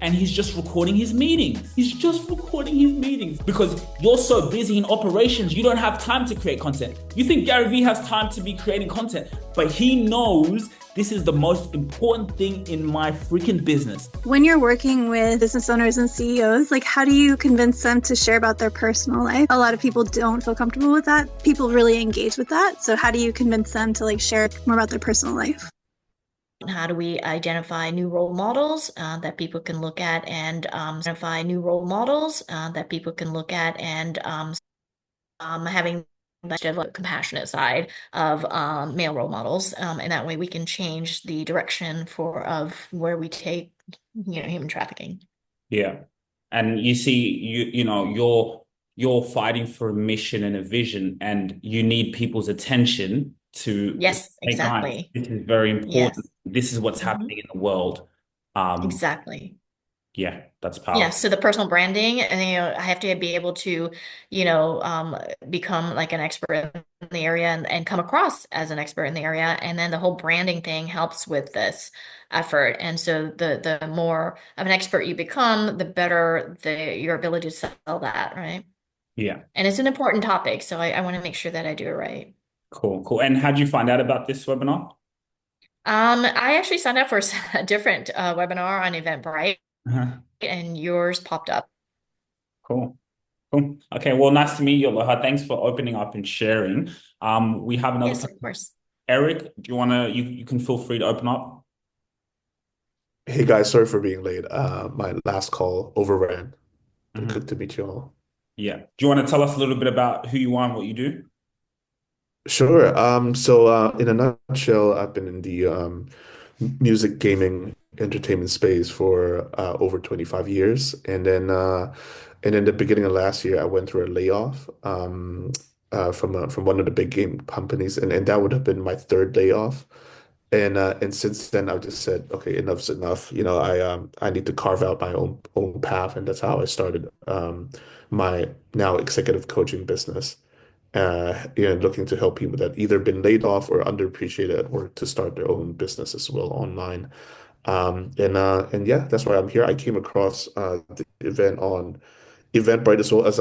and he's just recording his meetings. He's just recording his meetings because you're so busy in operations, you don't have time to create content. You think Gary Vee has time to be creating content, but he knows this is the most important thing in my freaking business. When you're working with business owners and CEOs, like how do you convince them to share about their personal life? A lot of people don't feel comfortable with that. People really engage with that. So how do you convince them to like share more about their personal life? How do we identify new role models that people can look at and having much of a compassionate side of male role models, and that way we can change the direction of where we take human trafficking. Yeah. And you see, you're fighting for a mission and a vision, and you need people's attention to Yes, hey guys, exactly. this is very important. Yes. This is what's Mhm. happening in the world. Exactly. Yeah, that's Yeah, powerful. so the personal branding, and I have to be able to, become like an expert in the area and come across as an expert in the area. And then the whole branding thing helps with this effort. And so the more of an expert you become, the better your ability to sell that, right? Yeah, And it's an important topic, so I want to make sure that I do it right. cool, cool. And how did you find out about this webinar? I actually signed up for a different webinar on Eventbrite, Uh-huh. and yours popped up. Cool. Cool. Okay, well, nice to meet you, Aloha. Thanks for opening up and sharing. We have another Yes, person. of course. Eric, do you wanna you can feel free to open up? Hey guys, sorry for being late. My last call overran. Good Mhm. to meet you all. Yeah. Do you want to tell us a little bit about who you are and what you do? Sure. So in a nutshell, I've been in the music, gaming, entertainment space for over 25 years, and in the beginning of last year, I went through a layoff from one of the big game companies, and that would have been my third layoff. And since then, I've just said, okay, enough's enough. I need to carve out my own path, and that's how I started my now executive coaching business. Looking to help people that either been laid off or underappreciated at work to start their own business as well online. And yeah, that's why I'm here. I came across the event on Eventbrite as well as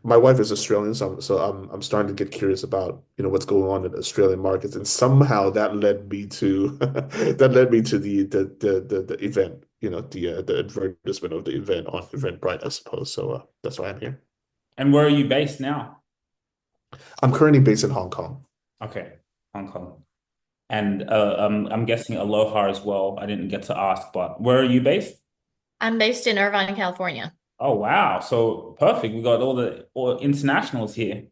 my wife is Australian, so I'm starting to get curious about what's going on in Australian markets, and somehow that led me to the event, the advertisement of the event on Eventbrite, I suppose. So that's why I'm here. And where are you based now? I'm currently based in Hong Kong. Okay, Hong Kong. And I'm guessing Aloha as well. I didn't get to ask, but where are you based? I'm based in Irvine, California. Oh, wow. So perfect. We got all internationals here.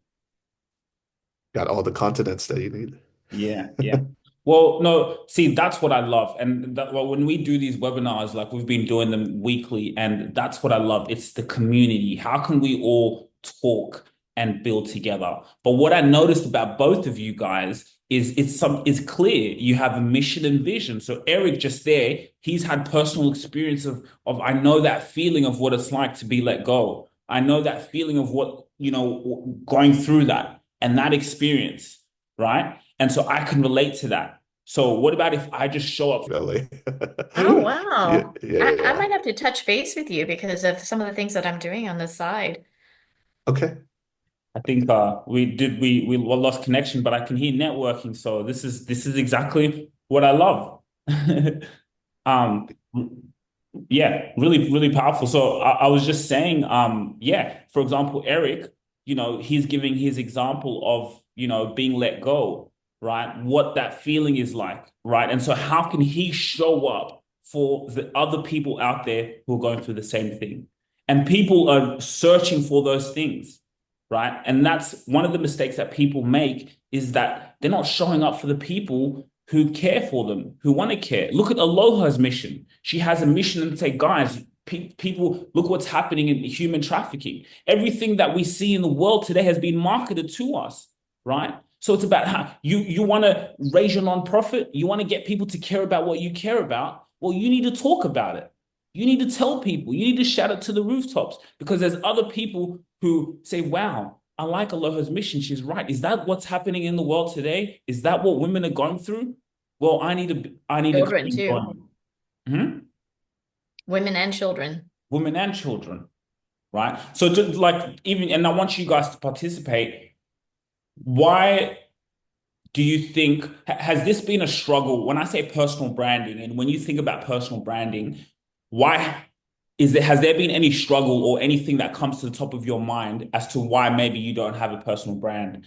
Got all the continents that you need. Yeah, yeah. Well, no, see, that's what I love. And well, when we do these webinars, like we've been doing them weekly, and that's what I love. It's the community. How can we all talk and build together? But what I noticed about both of you guys is it's clear you have a mission and vision. So Eric just there, he's had personal experience of I know that feeling of what it's like to be let go. I know that feeling of what, going through that and that experience, right? And so I can relate to that. So what about if I just show up? LA. Oh, Yeah, wow. yeah, I yeah. might have to touch base with you because of some of the things that I'm doing on the side. Okay. I think we lost connection, but I can hear networking. So this is exactly what I love. Um, yeah, really, really powerful. So I was just saying, yeah, for example, Eric, he's giving his example of, being let go, right? What that feeling is like, right? And so how can he show up for the other people out there who are going through the same thing? And people are searching for those things, right? And that's one of the mistakes that people make is that they're not showing up for the people who care for them, who want to care. Look at Aloha's mission. She has a mission to say, guys, people, look what's happening in human trafficking. Everything that we see in the world today has been marketed to us, right? So it's about how you want to raise your nonprofit, you want to get people to care about what you care about. Well, you need to talk about it. You need to tell people, you need to shout it to the rooftops because there's other people who say, wow, I like Aloha's mission. She's right. Is that what's happening in the world today? Is that what women are going through? Well, I need to Children keep too. going. Hmm? Women and children. women and children, right? So just like even, and I want you guys to participate. Why do you think has this been a struggle? When I say personal branding, and when you think about personal branding, why has there been any struggle or anything that comes to the top of your mind as to why maybe you don't have a personal brand?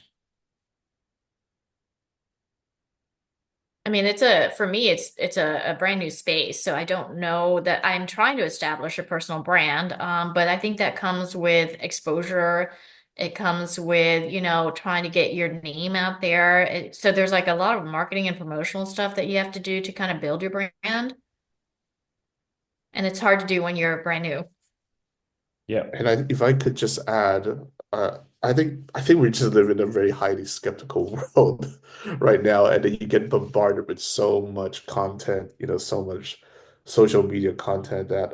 I mean, for me, it's a brand new space. So I don't know that I'm trying to establish a personal brand. But I think that comes with exposure. It comes with, trying to get your name out there. So there's like a lot of marketing and promotional stuff that you have to do to kind of build your brand. And it's hard to do when you're brand new. Yeah. And if I could just add, I think we just live in a very highly skeptical world right now, and then you get bombarded with so much content, so much social media content that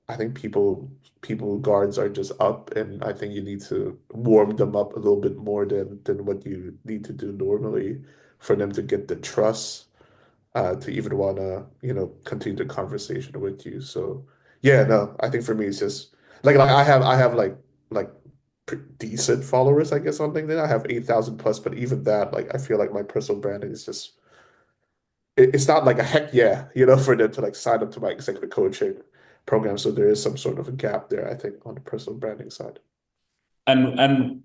I think people guards are just up, and I think you need to warm them up a little bit more than what you need to do normally for them to get the trust to even want to, continue the conversation with you. So yeah, no, I think for me it's just like I have like decent followers, I guess, on LinkedIn. I have 8,000 plus, but even that, like I feel like my personal branding is just it's not like a heck yeah, for them to like sign up to my executive coaching program. So there is some sort of a gap there, I think, on the personal branding side. And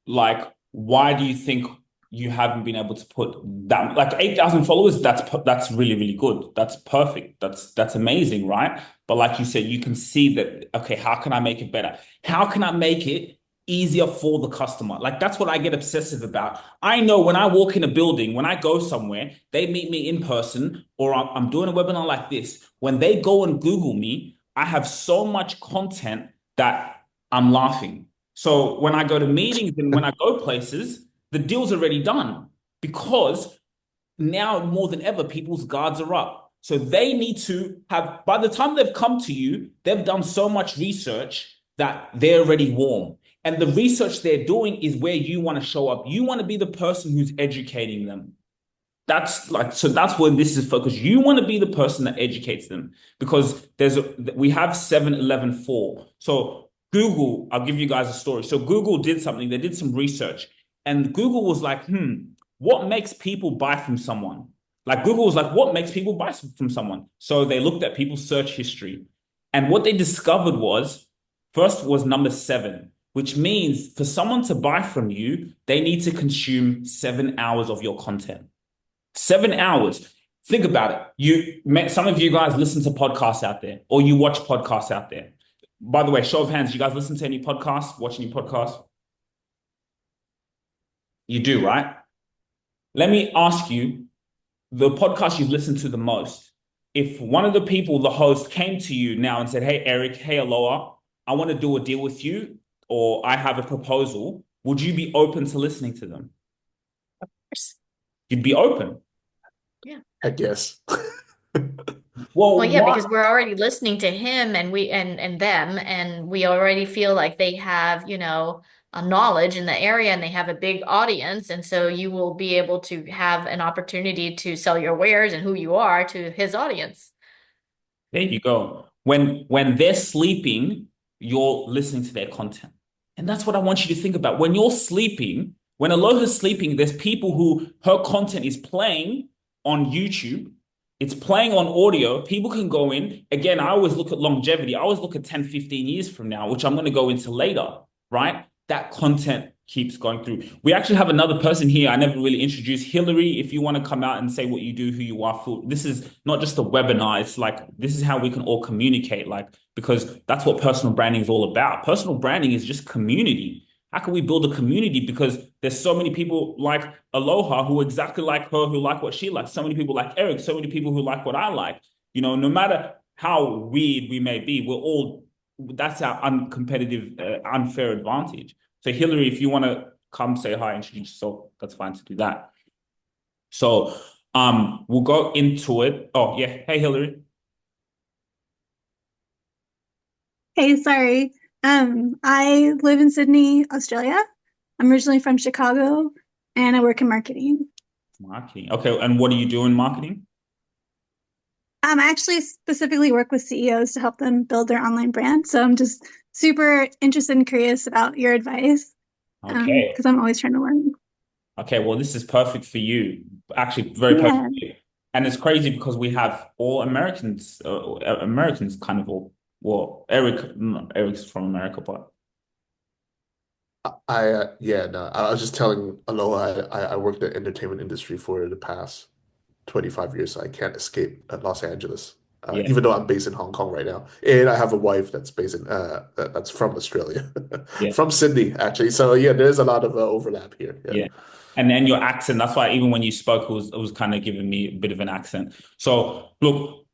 like, why do you think you haven't been able to put that like 8,000 followers? That's really, really good. That's perfect. That's amazing, right? But like you said, you can see that, okay, how can I make it better? How can I make it easier for the customer? Like that's what I get obsessive about. I know when I walk in a building, when I go somewhere, they meet me in person, or I'm doing a webinar like this. When they go and Google me, I have so much content that I'm laughing. So when I go to meetings and when I go places, the deal's already done because now more than ever, people's guards are up. So they need to have, by the time they've come to you, they've done so much research that they're already warm. And the research they're doing is where you want to show up. You want to be the person who's educating them. That's where this is focused. You want to be the person that educates them because we have 7-11-4. So Google, I'll give you guys a story. So Google did something, they did some research, and Google was like, what makes people buy from someone? Like Google was like, what makes people buy from someone? So they looked at people's search history. And what they discovered was first was number 7, which means for someone to buy from you, they need to consume 7 hours of your content. 7 hours. Think about it. Some of you guys listen to podcasts out there, or you watch podcasts out there. By the way, show of hands, you guys listen to any podcasts, watch any podcasts? You do, right? Let me ask you the podcast you've listened to the most. If one of the people, the host, came to you now and said, hey, Eric, hey, Aloha, I want to do a deal with you, or I have a proposal, would you be open to listening to them? Of course. You'd be open. Yeah. Heck yes. Well, yeah, Why? because we're already listening to him and we and them, and we already feel like they have, a knowledge in the area and they have a big audience. And so you will be able to have an opportunity to sell your wares and who you are to his audience. There you go. When they're sleeping, you're listening to their content. And that's what I want you to think about. When you're sleeping, when Aloha's sleeping, there's people who her content is playing on YouTube. It's playing on audio. People can go in. Again, I always look at longevity. I always look at 10, 15 years from now, which I'm going to go into later, right? That content keeps going through. We actually have another person here. I never really introduced Hillary. If you want to come out and say what you do, who you are, this is not just a webinar. It's like, this is how we can all communicate, like, because that's what personal branding is all about. Personal branding is just community. How can we build a community? Because there's so many people like Aloha who are exactly like her, who like what she likes. So many people like Eric, so many people who like what I like. No matter how weird we may be, that's our uncompetitive, unfair advantage. So Hillary, if you want to come say hi, introduce yourself, that's fine to do that. So we'll go into it. Oh yeah, hey Hillary. Hey, sorry. I live in Sydney, Australia. I'm originally from Chicago and I work in marketing. Marketing. Okay, and what do you do in marketing? I actually specifically work with CEOs to help them build their online brand. So I'm just super interested and curious about your advice Okay. because I'm always trying to learn. Okay, well, this is perfect for you. Actually, very perfect Yeah. for you. And it's crazy because we have all Americans, Americans kind of all, well, Eric's from America, but Yeah, no, I was just telling Aloha, I worked in the entertainment industry for the past 25 years, so I can't escape Los Angeles, yeah, even though I'm based in Hong Kong right now. And I have a wife that's based in that's from Australia, yeah, from Sydney actually. So yeah, there's a lot of overlap here. Yeah. yeah. And then your accent, that's why even when you spoke, it was kind of giving me a bit of an accent. So look,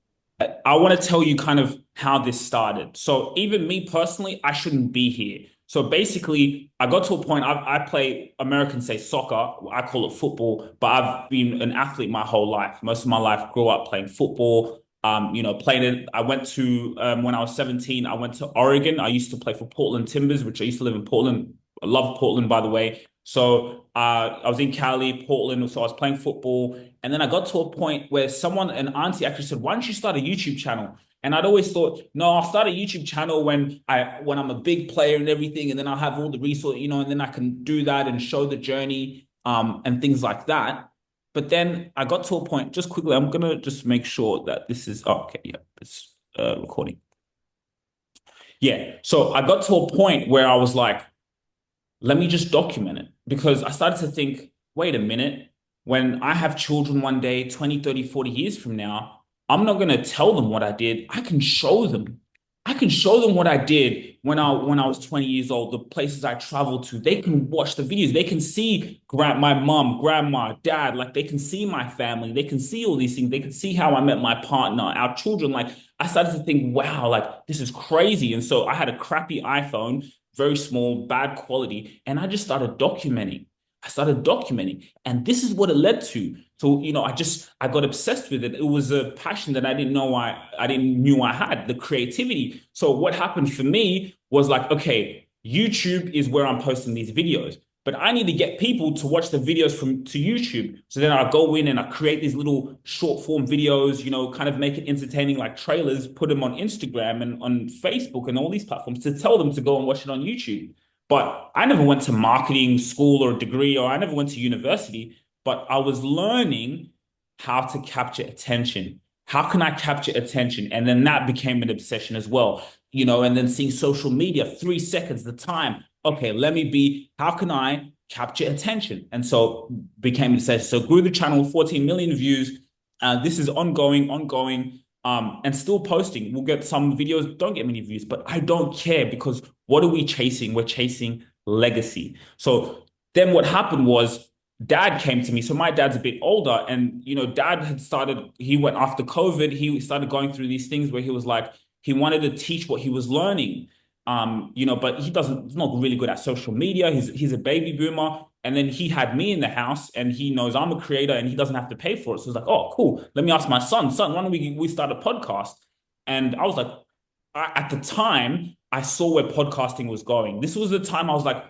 I want to tell you kind of how this started. So even me personally, I shouldn't be here. So basically, I got to a point, I play, Americans say soccer, I call it football, but I've been an athlete my whole life. Most of my life grew up playing football. Played it. I went to, when I was 17, I went to Oregon. I used to play for Portland Timbers, which I used to live in Portland. I love Portland, by the way. So I was in Cali, Portland, so I was playing football. And then I got to a point where an auntie actually said, why don't you start a YouTube channel? And I'd always thought, no, I'll start a YouTube channel when I'm a big player and everything, and then I'll have all the resources, and then I can do that and show the journey, and things like that. But then I got to a point, just quickly, I'm gonna just make sure that this is okay, yeah, it's recording. Yeah. So I got to a point where I was like, let me just document it because I started to think, wait a minute, when I have children one day, 20, 30, 40 years from now, I'm not going to tell them what I did. I can show them. I can show them what I did when I was 20 years old, the places I traveled to. They can watch the videos. They can see my mom, grandma, dad, like they can see my family. They can see all these things. They can see how I met my partner, our children. Like I started to think, wow, like this is crazy. And so I had a crappy iPhone, very small, bad quality. And I just started documenting. And this is what it led to. So, I got obsessed with it. It was a passion that I didn't knew I had, the creativity. So what happened for me was like, okay, YouTube is where I'm posting these videos, but I need to get people to watch the videos to YouTube. So then I go in and I create these little short form videos, kind of make it entertaining like trailers, put them on Instagram and on Facebook and all these platforms to tell them to go and watch it on YouTube. But I never went to marketing school or a degree, or I never went to university, but I was learning how to capture attention. How can I capture attention? And then that became an obsession as well, and then seeing social media, 3 seconds, the time. Okay, how can I capture attention? And so became an obsession. So grew the channel, 14 million views. This is ongoing, and still posting. We'll get some videos, don't get many views, but I don't care because what are we chasing? We're chasing legacy. So then what happened was dad came to me. So my dad's a bit older and, he went after COVID. He started going through these things where he was like, he wanted to teach what he was learning. But he's not really good at social media. He's a baby boomer. And then he had me in the house and he knows I'm a creator and he doesn't have to pay for it. So he's like, oh, cool. Let me ask my son, why don't we start a podcast? And I was like, at the time, I saw where podcasting was going. This was the time I was like,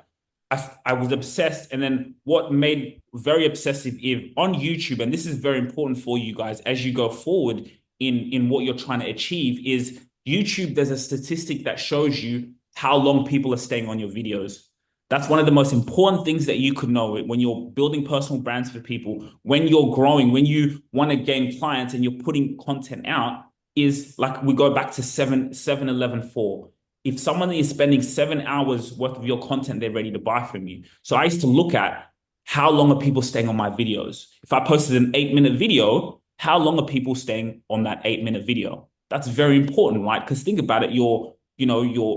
I was obsessed. And then what made very obsessive is on YouTube, and this is very important for you guys as you go forward in what you're trying to achieve, is YouTube, there's a statistic that shows you how long people are staying on your videos. That's one of the most important things that you could know when you're building personal brands for people, when you're growing, when you want to gain clients and you're putting content out, is like we go back to 7-11-4. If someone is spending 7 hours worth of your content, they're ready to buy from you. So I used to look at how long are people staying on my videos. If I posted an 8-minute video, how long are people staying on that 8-minute video? That's very important, right? Because think about it, you're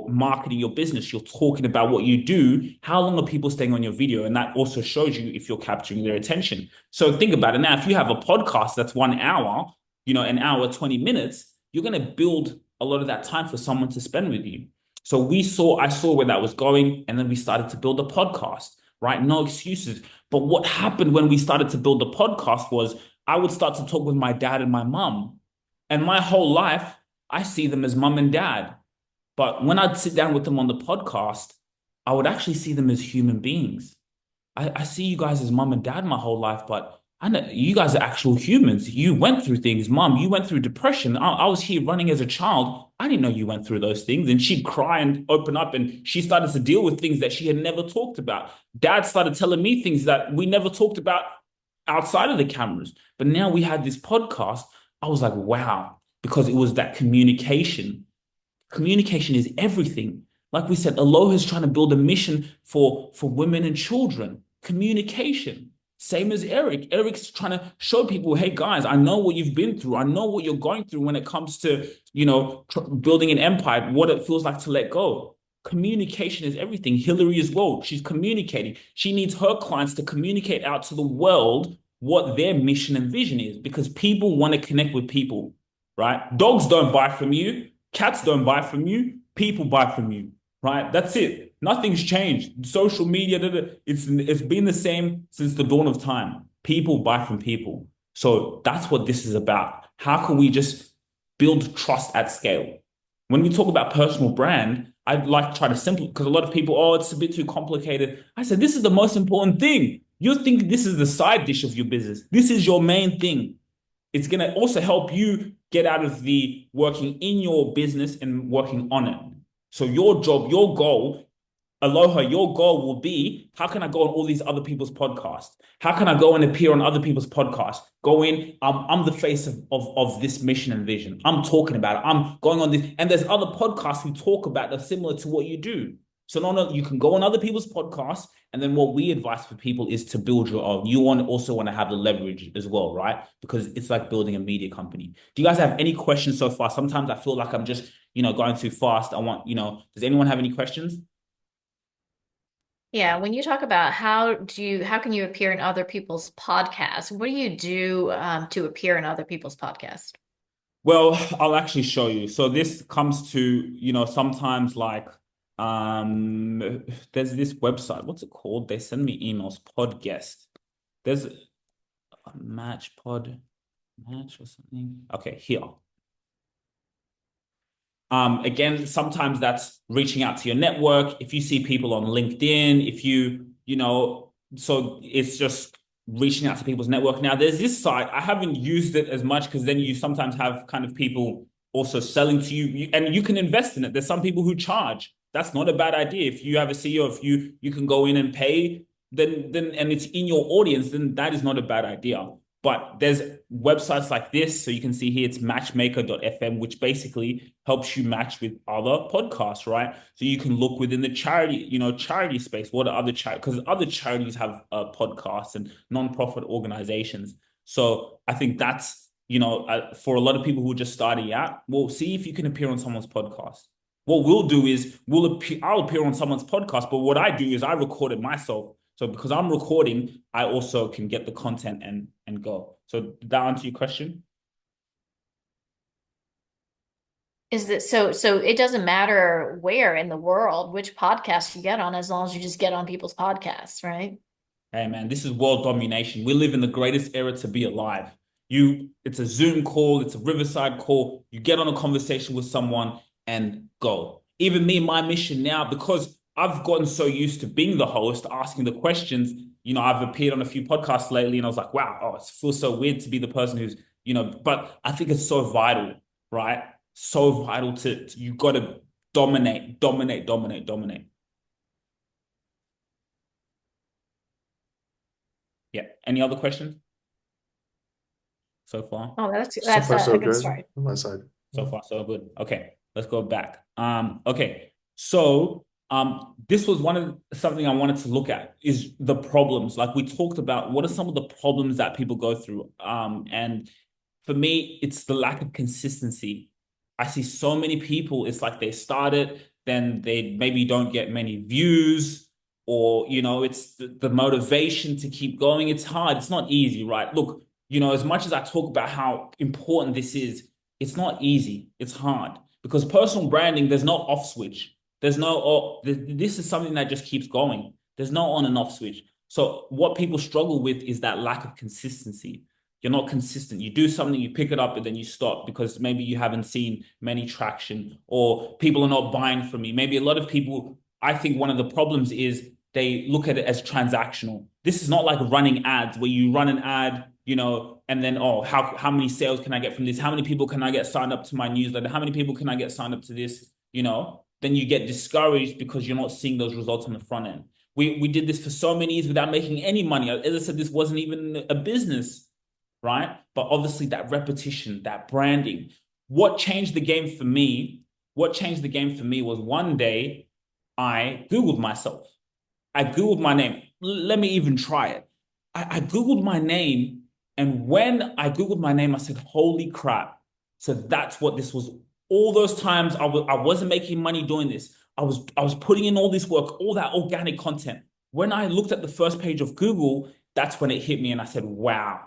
marketing your business, you're talking about what you do. How long are people staying on your video? And that also shows you if you're capturing their attention. So think about it now. If you have a podcast that's 1 hour, an hour, 20 minutes, you're going to build a lot of that time for someone to spend with you. So I saw where that was going, and then we started to build a podcast, right? No excuses. But what happened when we started to build the podcast was I would start to talk with my dad and my mom. And my whole life, I see them as mom and dad. But when I'd sit down with them on the podcast, I would actually see them as human beings. I see you guys as mom and dad my whole life, but I know you guys are actual humans. You went through things. Mom, you went through depression. I was here running as a child. I didn't know you went through those things. And she'd cry and open up, and she started to deal with things that she had never talked about. Dad started telling me things that we never talked about outside of the cameras. But now we had this podcast. I was like, wow, because it was that communication. Communication is everything. Like we said, Aloha is trying to build a mission for women and children. Communication. Same as Eric. Eric's trying to show people, hey guys, I know what you've been through. I know what you're going through when it comes to, building an empire, what it feels like to let go. Communication is everything. Hillary as well. She's communicating. She needs her clients to communicate out to the world what their mission and vision is, because people want to connect with people, right? Dogs don't buy from you. Cats don't buy from you. People buy from you, right? That's it. Nothing's changed. Social media, it's been the same since the dawn of time. People buy from people. So that's what this is about. How can we just build trust at scale? When we talk about personal brand, I'd like to try to simplify, because a lot of people, oh, it's a bit too complicated. I said, this is the most important thing. You think this is the side dish of your business. This is your main thing. It's going to also help you get out of the working in your business and working on it. So your job, your goal, Aloha, your goal will be, how can I go on all these other people's podcasts? How can I go and appear on other people's podcasts? Go in, I'm the face of this mission and vision. I'm talking about it. I'm going on this. And there's other podcasts who talk about that similar to what you do. So not only you can go on other people's podcasts, and then what we advise for people is to build your own. You also want to have the leverage as well, right? Because it's like building a media company. Do you guys have any questions so far? Sometimes I feel like I'm just, going too fast. Does anyone have any questions? Yeah, when you talk about how can you appear in other people's podcasts, what do you do to appear in other people's podcasts? Well, I'll actually show you. So this comes to, sometimes like there's this website. What's it called? They send me emails, Podguest. There's a match or something. Okay, here. Again, sometimes that's reaching out to your network. If you see people on LinkedIn, so it's just reaching out to people's network. Now, there's this site. I haven't used it as much because then you sometimes have kind of people also selling to you, and you can invest in it. There's some people who charge. That's not a bad idea. If you have a CEO, if you can go in and pay, then and it's in your audience, then that is not a bad idea. But there's websites like this. So you can see here, it's matchmaker.fm, which basically helps you match with other podcasts, right? So you can look within the charity space. What are other charities? Because other charities have podcasts and nonprofit organizations. So I think that's, for a lot of people who are just starting out, well, see if you can appear on someone's podcast. What we'll do is I'll appear on someone's podcast, but what I do is I record it myself. So because I'm recording, I also can get the content and go. So did that answer your question? Is that so it doesn't matter where in the world, which podcast you get on, as long as you just get on people's podcasts, right? Hey man, this is world domination. We live in the greatest era to be alive. It's a Zoom call, it's a Riverside call. You get on a conversation with someone and go. Even me, my mission now, because I've gotten so used to being the host, asking the questions. I've appeared on a few podcasts lately, and I was like, wow, it feels so weird to be the person who's, but I think it's so vital, right? So vital you got to dominate. Yeah. Any other questions so far? Oh, that's So far, so a good good start. on my side. So far, so good. Okay, let's go back. Okay, so this was something I wanted to look at is the problems. Like we talked about, what are some of the problems that people go through? And for me, it's the lack of consistency. I see so many people, it's like they start it, then they maybe don't get many views, or it's the motivation to keep going. It's hard. It's not easy, right? Look, as much as I talk about how important this is, it's not easy. It's hard because personal branding, there's no off switch. There's no, this is something that just keeps going. There's no on and off switch. So what people struggle with is that lack of consistency. You're not consistent. You do something, you pick it up, and then you stop because maybe you haven't seen many traction, or people are not buying from me. Maybe a lot of people, I think one of the problems is they look at it as transactional. This is not like running ads where you run an ad, and then, oh, how many sales can I get from this? How many people can I get signed up to my newsletter? How many people can I get signed up to this? Then you get discouraged because you're not seeing those results on the front end. We did this for so many years without making any money. As I said, this wasn't even a business, right? But obviously that repetition, that branding, what changed the game for me? What changed the game for me was one day I Googled myself. I Googled my name. Let me even try it. I Googled my name. And when I Googled my name, I said, holy crap. So that's what this was. All those times I wasn't making money doing this. I was putting in all this work, all that organic content. When I looked at the first page of Google, that's when it hit me. And I said, wow,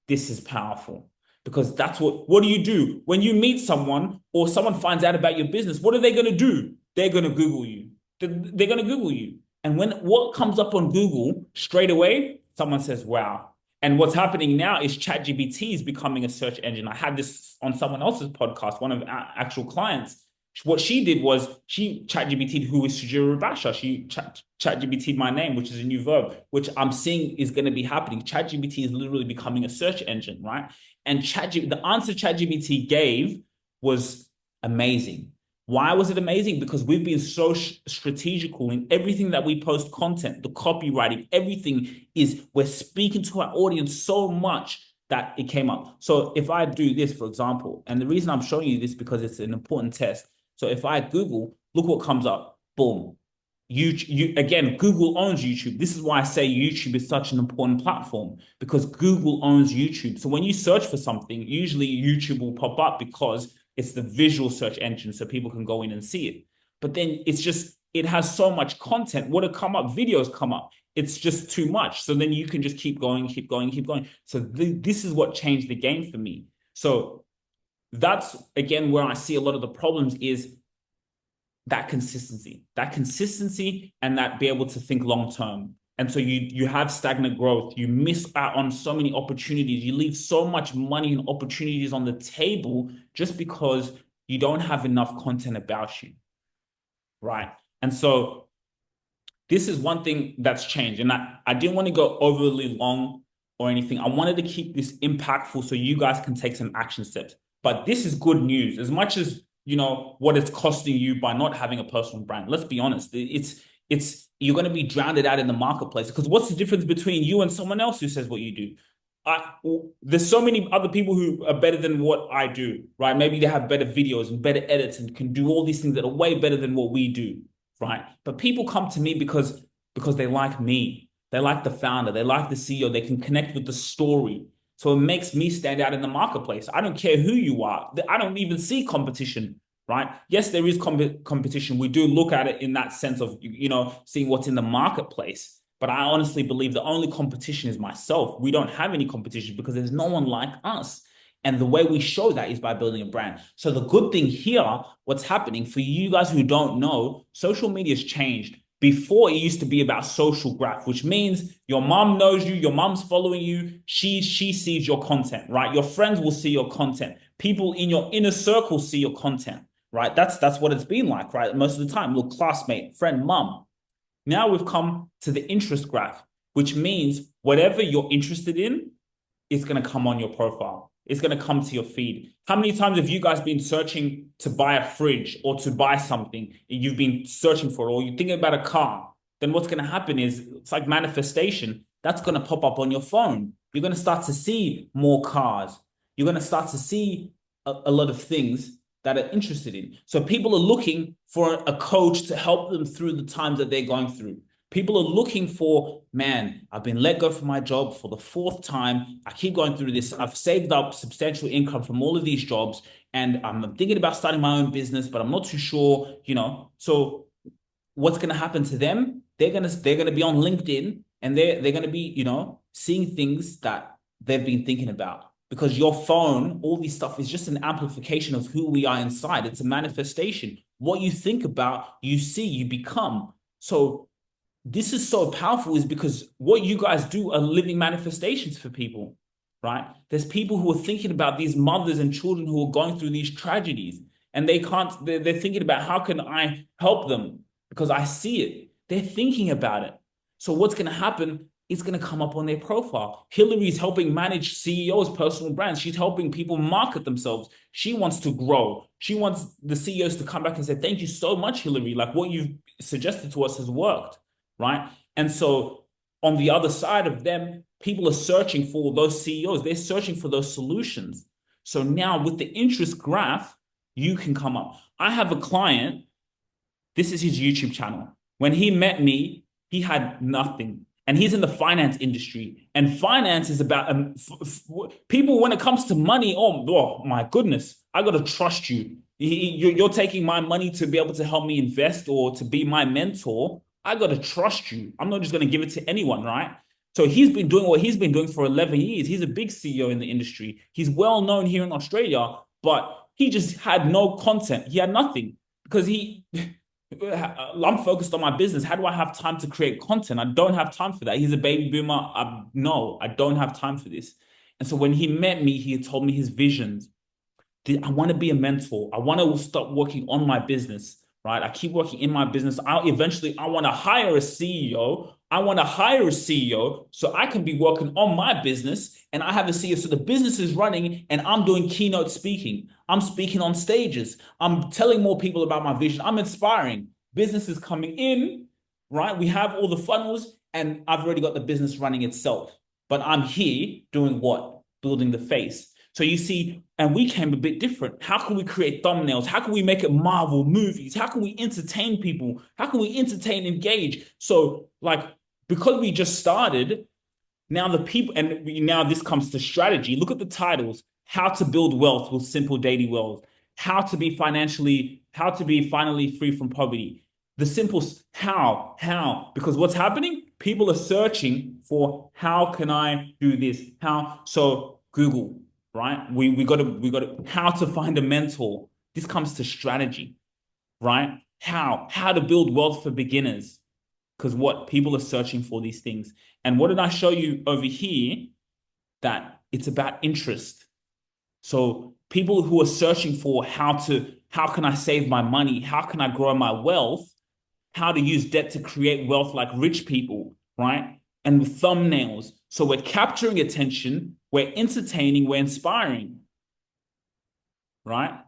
this is powerful. Because that's what do you do? When you meet someone or someone finds out about your business, what are they going to do? They're going to Google you. They're going to Google you. And when what comes up on Google straight away, someone says, wow. And what's happening now is ChatGPT is becoming a search engine. I had this on someone else's podcast, one of our actual clients. What she did was she ChatGPT, who is Sugira Rubasha. She ChatGPT my name, which is a new verb, which I'm seeing is going to be happening. ChatGPT is literally becoming a search engine, right? And the answer ChatGPT gave was amazing. Why was it amazing? Because we've been so strategical in everything that we post content, the copywriting, everything we're speaking to our audience so much that it came up. So if I do this, for example, and the reason I'm showing you this because it's an important test. So if I Google, look what comes up, boom. Again, Google owns YouTube. This is why I say YouTube is such an important platform because Google owns YouTube. So when you search for something, usually YouTube will pop up because it's the visual search engine so people can go in and see it. But then it has so much content. What come up? Videos come up. It's just too much. So then you can just keep going, keep going, keep going. So this is what changed the game for me. So that's, again, where I see a lot of the problems is that consistency and that be able to think long term. And so you have stagnant growth. You miss out on so many opportunities. You leave so much money and opportunities on the table just because you don't have enough content about you, right? And so this is one thing that's changed. And I didn't want to go overly long or anything. I wanted to keep this impactful so you guys can take some action steps. But this is good news. As much as, what it's costing you by not having a personal brand. Let's be honest. You're going to be drowned out in the marketplace because what's the difference between you and someone else who says what you do? There's so many other people who are better than what I do, right? Maybe they have better videos and better edits and can do all these things that are way better than what we do, right? But people come to me because they like me. They like the founder. They like the CEO. They can connect with the story. So it makes me stand out in the marketplace. I don't care who you are. I don't even see competition, right? Yes, there is competition. We do look at it in that sense of, seeing what's in the marketplace. But I honestly believe the only competition is myself. We don't have any competition because there's no one like us. And the way we show that is by building a brand. So the good thing here, what's happening for you guys who don't know, social media has changed. Before, it used to be about social graph, which means your mom knows you, your mom's following you, she sees your content, right? Your friends will see your content. People in your inner circle see your content, right? That's what it's been like, right? Most of the time, look, classmate, friend, mom. Now we've come to the interest graph, which means whatever you're interested in is going to come on your profile. It's going to come to your feed. How many times have you guys been searching to buy a fridge or to buy something? You've been searching for it, or you're thinking about a car. Then what's going to happen is it's like manifestation. That's going to pop up on your phone. You're going to start to see more cars. You're going to start to see a lot of things that are interested in. So people are looking for a coach to help them through the times that they're going through. People are looking for, man, I've been let go from my job for the 4th time. I keep going through this. I've saved up substantial income from all of these jobs, and I'm thinking about starting my own business, but I'm not too sure, So what's going to happen to them? They're going to be on LinkedIn, and they're going to be, seeing things that they've been thinking about. Because your phone, all this stuff is just an amplification of who we are inside. It's a manifestation. What you think about, you see, you become. So this is so powerful is because what you guys do are living manifestations for people, right? There's people who are thinking about these mothers and children who are going through these tragedies, and they're thinking about how can I help them because I see it. They're thinking about it. So what's going to happen? it's going to come up on their profile. Hillary's helping manage CEOs' personal brands. She's helping people market themselves. She wants to grow. She wants the CEOs to come back and say, thank you so much, Hillary. Like what you've suggested to us has worked, right? And so on the other side of them, people are searching for those CEOs. They're searching for those solutions. So now with the interest graph, you can come up. I have a client, this is his YouTube channel. When he met me, he had nothing. And he's in the finance industry. And finance is about people, when it comes to money, oh my goodness, I got to trust you. You're taking my money to be able to help me invest or to be my mentor. I got to trust you. I'm not just going to give it to anyone, right? So he's been doing what he's been doing for 11 years. He's a big CEO in the industry. He's well known here in Australia, but he just had no content. He had nothing because I'm focused on my business. How do I have time to create content? I don't have time for that. He's a baby boomer. No, I don't have time for this. And so when he met me, he had told me his visions. I want to be a mentor. I want to start working on my business, right? I keep working in my business. I want to hire a CEO. I want to hire a CEO so I can be working on my business and I have a CEO. So the business is running and I'm doing keynote speaking. I'm speaking on stages. I'm telling more people about my vision. I'm inspiring. Business is coming in, right? We have all the funnels and I've already got the business running itself. But I'm here doing what? Building the face. So you see, and we came a bit different. How can we create thumbnails? How can we make it Marvel movies? How can we entertain people? How can we entertain, engage? So like, because we just started, now the people, and now this comes to strategy. Look at the titles: How to Build Wealth with Simple Daily Wealth, How to be finally free from poverty. The simple how, because what's happening? People are searching for how can I do this? How? So Google, right? We got to how to find a mentor. This comes to strategy, right? How to build wealth for beginners. Because what people are searching for these things. And what did I show you over here? That it's about interest. So people who are searching for how can I save my money? How can I grow my wealth? How to use debt to create wealth like rich people, right? And with thumbnails. So we're capturing attention, we're entertaining, we're inspiring, right?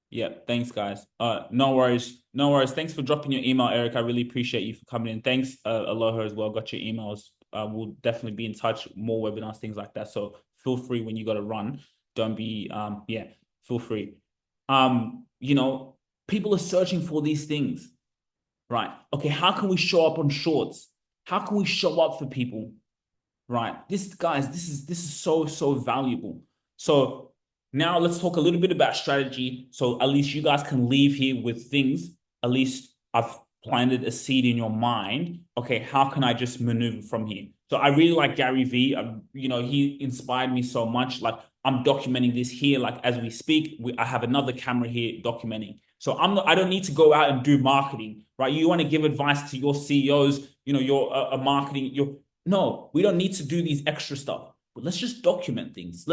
Yeah, thanks, guys. No worries. No worries. Thanks for dropping your email, Eric. I really appreciate you for coming in. Thanks, Aloha as well. Got your emails. We'll definitely be in touch, more webinars, things like that. So feel free when you got to run. Don't be, feel free. People are searching for these things, right? Okay, how can we show up on shorts? How can we show up for people, right? This is so valuable. So now let's talk a little bit about strategy. So at least you guys can leave here with things. At least I've planted a seed in your mind. Okay, how can I just maneuver from here? So I really like Gary Vee. He inspired me so much. Like I'm documenting this here. Like as we speak, I have another camera here documenting. So I don't need to go out and do marketing, right? You want to give advice to your CEOs, you're a marketing, no, we don't need to do these extra stuff. But let's just document things.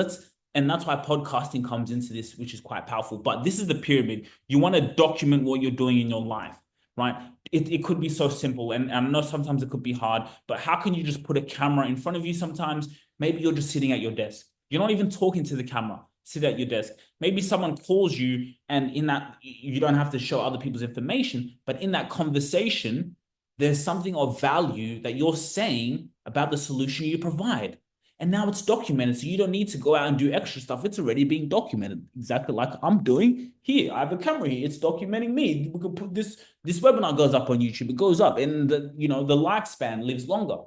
And that's why podcasting comes into this, which is quite powerful. But this is the pyramid. You want to document what you're doing in your life, right? It could be so simple. And I know sometimes it could be hard, but how can you just put a camera in front of you sometimes? Maybe you're just sitting at your desk. You're not even talking to the camera. Sit at your desk. Maybe someone calls you, and in that, you don't have to show other people's information, but in that conversation, there's something of value that you're saying about the solution you provide. And now it's documented. So you don't need to go out and do extra stuff. It's already being documented. Exactly like I'm doing here. I have a camera here. It's documenting me. We could put this webinar goes up on YouTube. It goes up and the lifespan lives longer.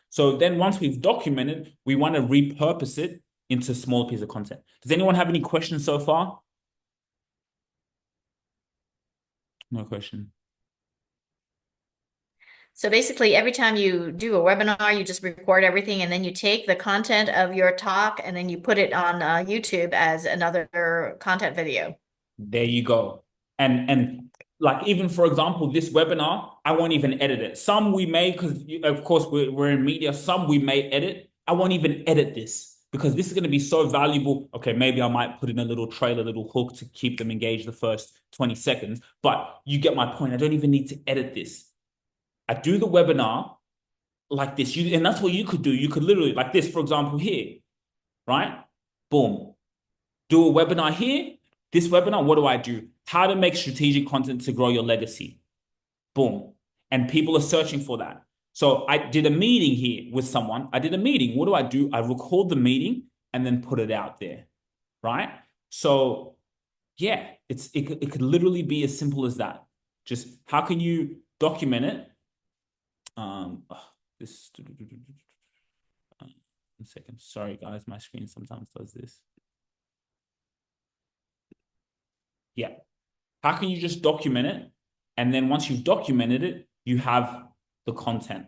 So then once we've documented, we want to repurpose it into a small piece of content. Does anyone have any questions so far? No question. So basically, every time you do a webinar, you just record everything and then you take the content of your talk and then you put it on YouTube as another content video. There you go. And like, even for example, this webinar, I won't even edit it. Some we may, because of course we're in media, some we may edit. I won't even edit this because this is going to be so valuable. Okay, maybe I might put in a little trailer, little hook to keep them engaged the first 20 seconds, but you get my point. I don't even need to edit this. I do the webinar, like this. And that's what you could do. You could literally like this, for example, here, right? Boom. Do a webinar here. This webinar, what do I do? How to make strategic content to grow your legacy. Boom. And people are searching for that. So I did a meeting here with someone. I did a meeting. What do? I record the meeting and then put it out there, right? So yeah, it could literally be as simple as that. Just how can you document it? This 1 second. Sorry, guys, my screen sometimes does this. Yeah. How can you just document it? And then once you've documented it, you have the content,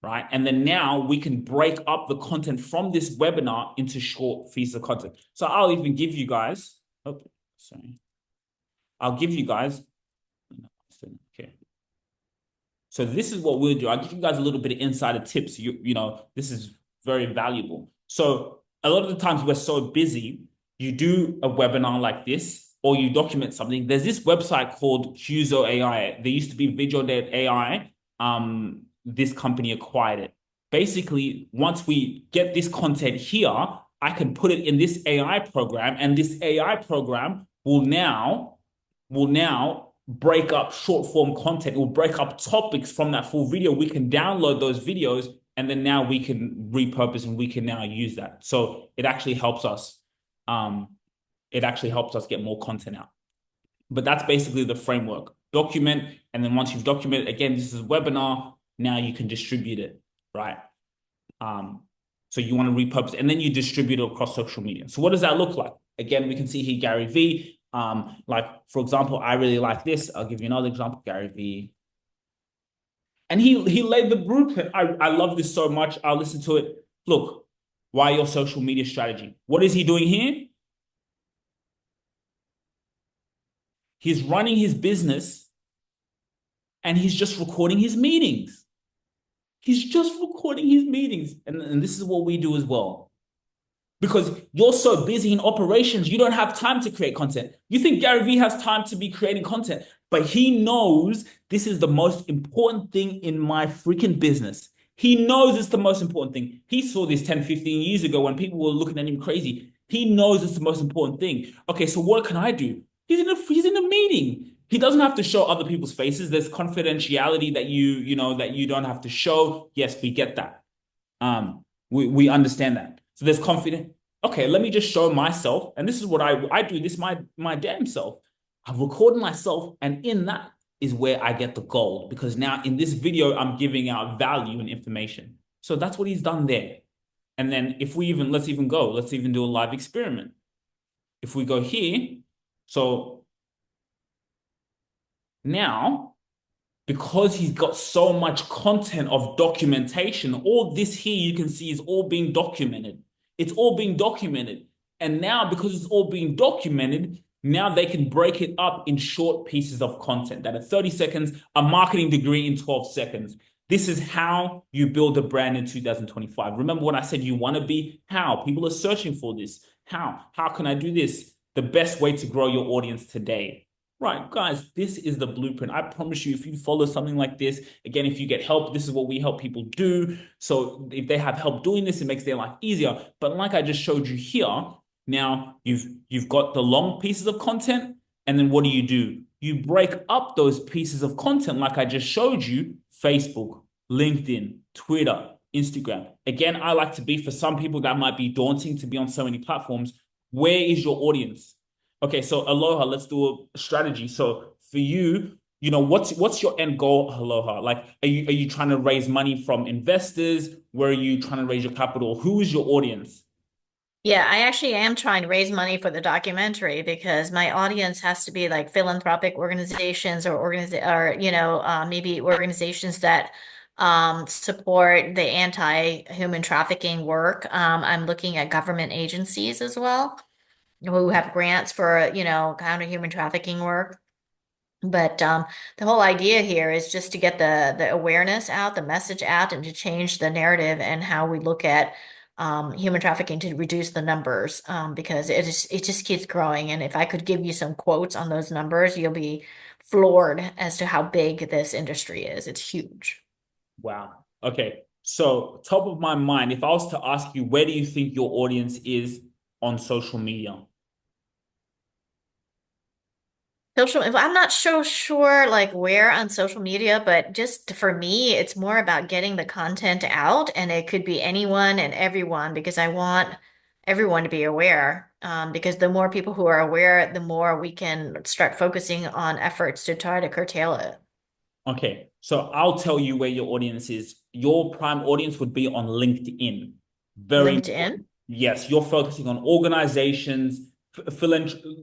right? And then now we can break up the content from this webinar into short pieces of content. So I'll even give you guys, oh, sorry. I'll give you guys, okay. So this is what we'll do. I'll give you guys a little bit of insider tips. You know, this is very valuable. So a lot of the times we're so busy, you do a webinar like this, or you document something. There's this website called Huzo AI. There used to be Video.ai. This company acquired it. Basically, once we get this content here, I can put it in this AI program, and this AI program will now break up short form content. It will break up topics from that full video. We can download those videos, and then now we can repurpose and we can now use that. So it actually helps us. Get more content out. But that's basically the framework. Document, and then once you've documented, again, this is a webinar. Now you can distribute it, right? So you want to repurpose, and then you distribute it across social media. So what does that look like? Again, we can see here Gary V. Like, for example, I really like this. I'll give you another example, Gary V. And he laid the blueprint. I love this so much. I'll listen to it. Look, why your social media strategy? What is he doing here? He's running his business and he's just recording his meetings. He's just recording his meetings. And this is what we do as well. Because you're so busy in operations, you don't have time to create content. You think Gary Vee has time to be creating content, but he knows this is the most important thing in my freaking business. He knows it's the most important thing. He saw this 10, 15 years ago when people were looking at him crazy. He knows it's the most important thing. Okay, so what can I do? He's in a meeting. He doesn't have to show other people's faces. There's confidentiality that you don't have to show. Yes, we get that. We understand that. So there's confidence. Okay, let me just show myself. And this is what I do. This is my damn self. I've recorded myself, and in that is where I get the gold, because now in this video, I'm giving out value and information. So that's what he's done there. And then if we let's even do a live experiment. If we go here, so now, because he's got so much content of documentation, all this here you can see is all being documented. It's all being documented. And now, because it's all being documented, now they can break it up in short pieces of content that are 30 seconds, a marketing degree in 12 seconds. This is how you build a brand in 2025. Remember what I said you want to be? How? People are searching for this. How? How can I do this? The best way to grow your audience today. Right, guys, this is the blueprint. I promise you, if you follow something like this, again, if you get help, this is what we help people do. So if they have help doing this, it makes their life easier. But like I just showed you here, now you've got the long pieces of content, and then what do? You break up those pieces of content like I just showed you: Facebook, LinkedIn, Twitter, Instagram. Again, I like to be, for some people that might be daunting to be on so many platforms. Where is your audience? Okay, so Aloha, let's do a strategy. So for you, what's your end goal, Aloha? Like, are you trying to raise money from investors? Where are you trying to raise your capital? Who is your audience? Yeah, I actually am trying to raise money for the documentary, because my audience has to be like philanthropic organizations, or maybe organizations that support the anti-human trafficking work. I'm looking at government agencies as well, who have grants for, counter human trafficking work. But the whole idea here is just to get the awareness out, the message out, and to change the narrative and how we look at human trafficking, to reduce the numbers, because it just keeps growing. And if I could give you some quotes on those numbers, you'll be floored as to how big this industry is. It's huge. Wow. Okay. So top of my mind, if I was to ask you, where do you think your audience is on social media? I'm not so sure like where on social media, but just for me, it's more about getting the content out, and it could be anyone and everyone because I want everyone to be aware. Because the more people who are aware, the more we can start focusing on efforts to try to curtail it. Okay, so I'll tell you where your audience is. Your prime audience would be on LinkedIn. Very LinkedIn. important. Yes, you're focusing on organizations,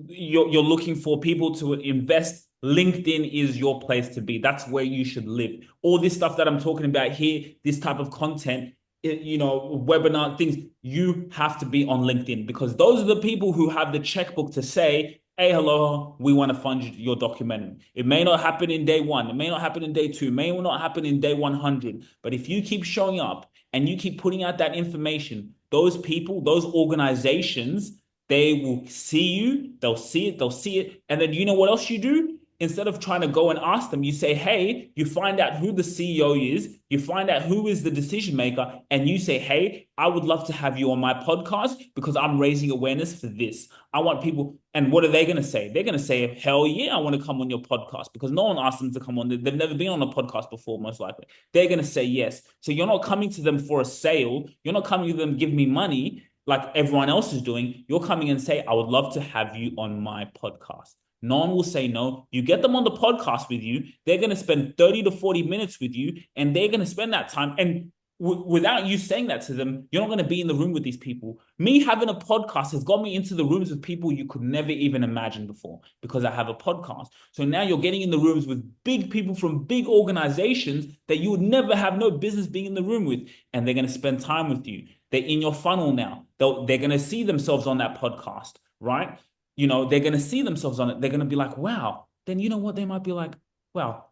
you're looking for people to invest. LinkedIn is your place to be. That's where you should live. All this stuff that I'm talking about here, this type of content, webinar things, you have to be on LinkedIn because those are the people who have the checkbook to say, hey, hello, we want to fund your documentary. It may not happen in day one. It may not happen in day two. It may not happen in day 100. But if you keep showing up and you keep putting out that information, those people, those organizations, they will see you. They'll see it. They'll see it. And then you know what else you do? Instead of trying to go and ask them, you say, hey, you find out who the CEO is, you find out who is the decision maker, and you say, hey, I would love to have you on my podcast because I'm raising awareness for this. I want people, and what are they going to say? They're going to say, hell yeah, I want to come on your podcast because no one asked them to come on. They've never been on a podcast before, most likely. They're going to say yes. So you're not coming to them for a sale. You're not coming to them, give me money like everyone else is doing. You're coming and say, I would love to have you on my podcast. No one will say no. You get them on the podcast with you. They're going to spend 30 to 40 minutes with you, and they're going to spend that time. And without you saying that to them, you're not going to be in the room with these people. Me having a podcast has got me into the rooms with people you could never even imagine before because I have a podcast. So now you're getting in the rooms with big people from big organizations that you would never have no business being in the room with. And they're going to spend time with you. They're in your funnel now. They're going to see themselves on that podcast, right? They're going to see themselves on it. They're going to be like, wow. Then you know what? They might be like, wow,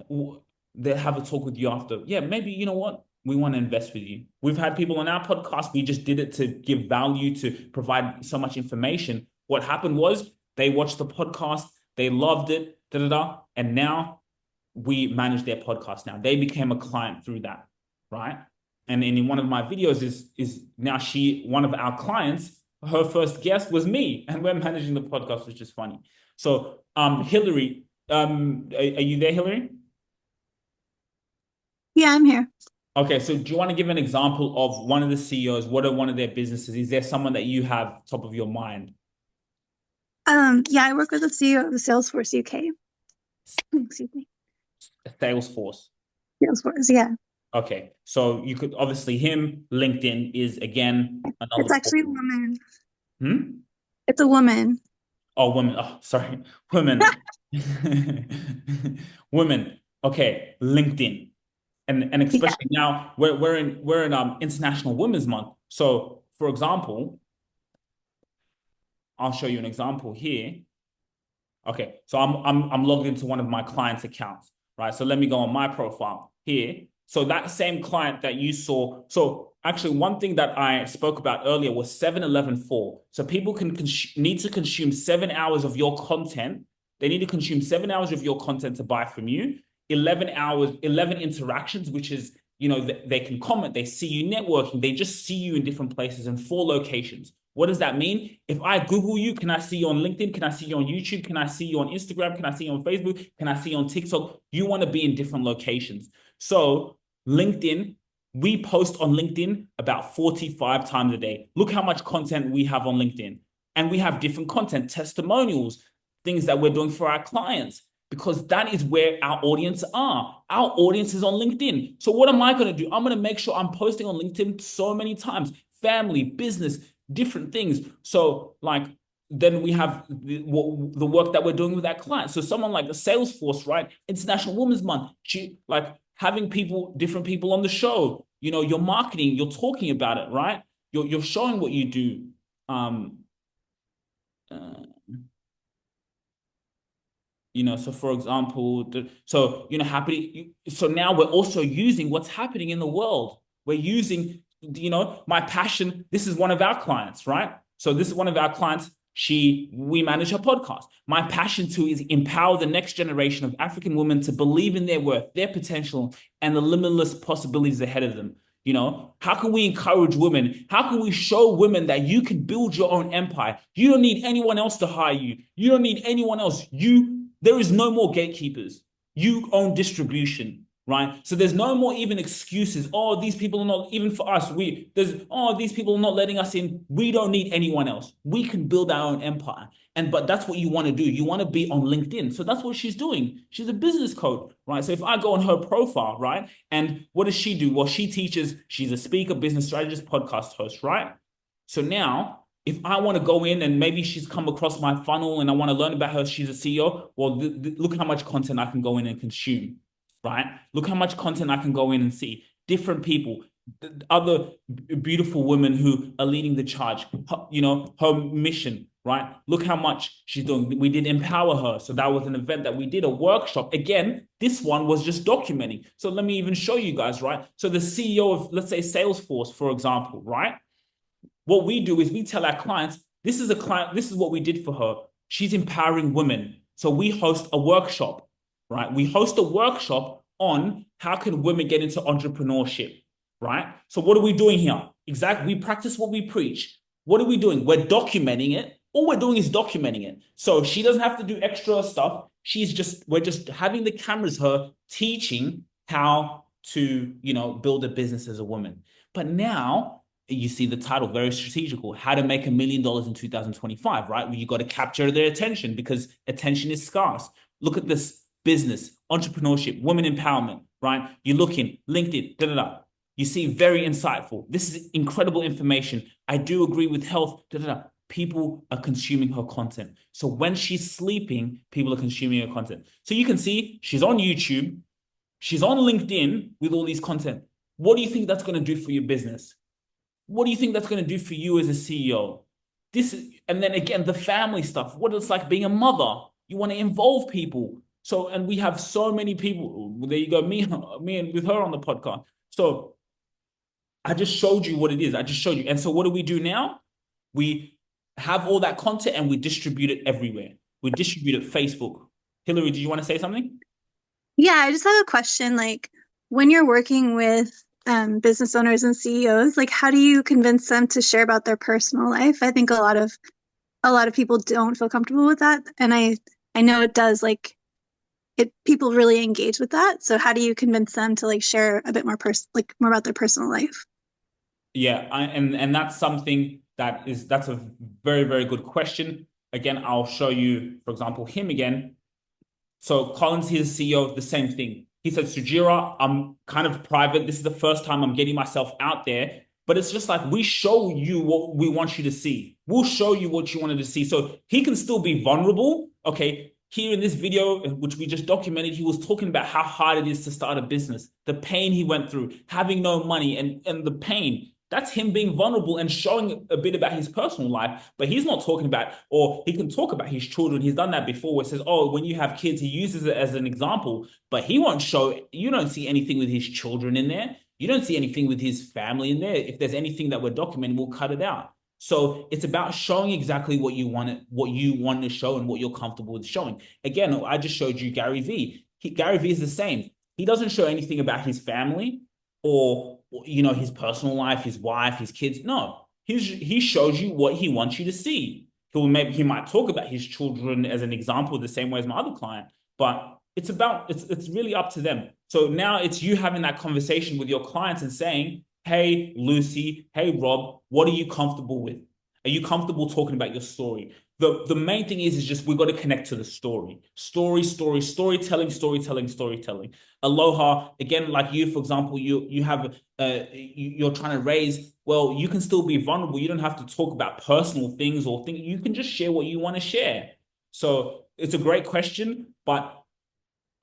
they'll have a talk with you after. Yeah, maybe, you know what? We want to invest with you. We've had people on our podcast. We just did it to give value, to provide so much information. What happened was they watched the podcast. They loved it, and now we manage their podcast now. They became a client through that, right? And in one of my videos is now one of our clients, her first guest was me, and we're managing the podcast, which is funny. So, Hillary, are you there, Hillary? Yeah, I'm here. Okay, so do you want to give an example of one of the CEOs? What are one of their businesses? Is there someone that you have top of your mind? Yeah, I work with the CEO of Salesforce UK. Excuse me. Salesforce. Salesforce, yeah. Okay, so you could obviously LinkedIn is again another. It's actually a woman. Hmm? It's a woman. Oh, women. Oh, sorry. Women. Women. Okay, LinkedIn. And especially now we're in International Women's Month. So for example, I'll show you an example here. Okay, so I'm logged into one of my clients' accounts, right? So let me go on my profile here. So that same client that you saw. So actually, one thing that I spoke about earlier was 7-11-4. So people need to consume 7 hours of your content. They need to consume 7 hours of your content to buy from you. 11 hours, 11 interactions, which is, they can comment, they see you networking, they just see you in different places in 4 locations. What does that mean? If I Google you, can I see you on LinkedIn? Can I see you on YouTube? Can I see you on Instagram? Can I see you on Facebook? Can I see you on TikTok? You want to be in different locations. So LinkedIn, we post on LinkedIn about 45 times a day. Look how much content we have on LinkedIn. And we have different content, testimonials, things that we're doing for our clients, because that is where our audience are. Our audience is on LinkedIn. So what am I going to do? I'm going to make sure I'm posting on LinkedIn so many times, family, business, different things. So then we have the work that we're doing with that client. So someone like the Salesforce, right? International Women's Month, having different people on the show, you're marketing, you're talking about it, right? You're showing what you do. So for example, so now we're also using what's happening in the world. We're using, my passion. This is one of our clients, right? So this is one of our clients. We manage her podcast. My passion is empower the next generation of African women to believe in their worth, their potential, and the limitless possibilities ahead of them. You know, how can we encourage women? How can we show women that you can build your own empire? You don't need anyone else to hire you. You don't need anyone else. There is no more gatekeepers. You own distribution, right? So there's no more even excuses. Oh, these people are not, even for us, these people are not letting us in. We don't need anyone else. We can build our own empire. But that's what you want to do. You want to be on LinkedIn. So that's what she's doing. She's a business coach, right? So if I go on her profile, right? And what does she do? Well, she teaches, she's a speaker, business strategist, podcast host, right? So now, if I want to go in and maybe she's come across my funnel and I want to learn about her, she's a CEO. Well, look how much content I can go in and consume, right? Look how much content I can go in and see. Different people, other beautiful women who are leading the charge, you know, her mission, right? Look how much she's doing. We did empower her. So that was an event that we did, a workshop. Again, this one was just documenting. So let me even show you guys, right? So the CEO of, let's say, Salesforce, for example, right? What we do is we tell our clients, this is what we did for her. She's empowering women. So we host a workshop, right? We host a workshop on how can women get into entrepreneurship, right? So what are we doing here? Exactly. We practice what we preach. What are we doing? We're documenting it. All we're doing is documenting it. So she doesn't have to do extra stuff. We're just having the cameras, her teaching how to, you know, build a business as a woman. But now you see the title, very strategical, how to make $1 million in 2025, right? Where you got to capture their attention because attention is scarce. Look at this business, entrepreneurship, women empowerment, right? You look in LinkedIn, da, da, da. You see very insightful. This is incredible information. I do agree with health, da, da, da. People are consuming her content. So when she's sleeping, people are consuming her content. So you can see she's on YouTube, she's on LinkedIn with all these content. What do you think that's going to do for your business? What do you think that's going to do for you as a CEO? And then again, the family stuff, what it's like being a mother. You want to involve people. So, and we have so many people. There you go, me and with her on the podcast. So I just showed you what it is. I just showed you. And so what do we do now? We have all that content and we distribute it everywhere. We distribute it Facebook. Hillary, do you want to say something? Yeah, I just have a question. Like, when you're working with business owners and CEOs, like, how do you convince them to share about their personal life? I think a lot of people don't feel comfortable with that, and I know it does. Like, people really engage with that. So how do you convince them to like share a bit more more about their personal life? Yeah, and that's something that's a very, very good question. Again, I'll show you, for example, him again. So Collins, he's CEO, the same thing. He said, Sugira, I'm kind of private. This is the first time I'm getting myself out there. But it's just like we show you what we want you to see. We'll show you what you wanted to see. So he can still be vulnerable. Okay. Here in this video, which we just documented, he was talking about how hard it is to start a business, the pain he went through, having no money and the pain. That's him being vulnerable and showing a bit about his personal life, but he's not talking about, or he can talk about his children. He's done that before where it says, oh, when you have kids, he uses it as an example, but he won't show, you don't see anything with his children in there. You don't see anything with his family in there. If there's anything that we're documenting, we'll cut it out. So it's about showing exactly what you want to show and what you're comfortable with showing. Again, I just showed you Gary Vee. Gary Vee is the same. He doesn't show anything about his family or you know, his personal life, his wife, his kids. No, he shows you what he wants you to see. He might talk about his children as an example, the same way as my other client, but it's really up to them. So now it's you having that conversation with your clients and saying, hey, Lucy, hey, Rob, what are you comfortable with? Are you comfortable talking about your story? The main thing is just we've got to connect to the story. Storytelling. Aloha, again, like you, for example, you're trying to raise, well, you can still be vulnerable. You don't have to talk about personal things or things. You can just share what you want to share. So it's a great question, but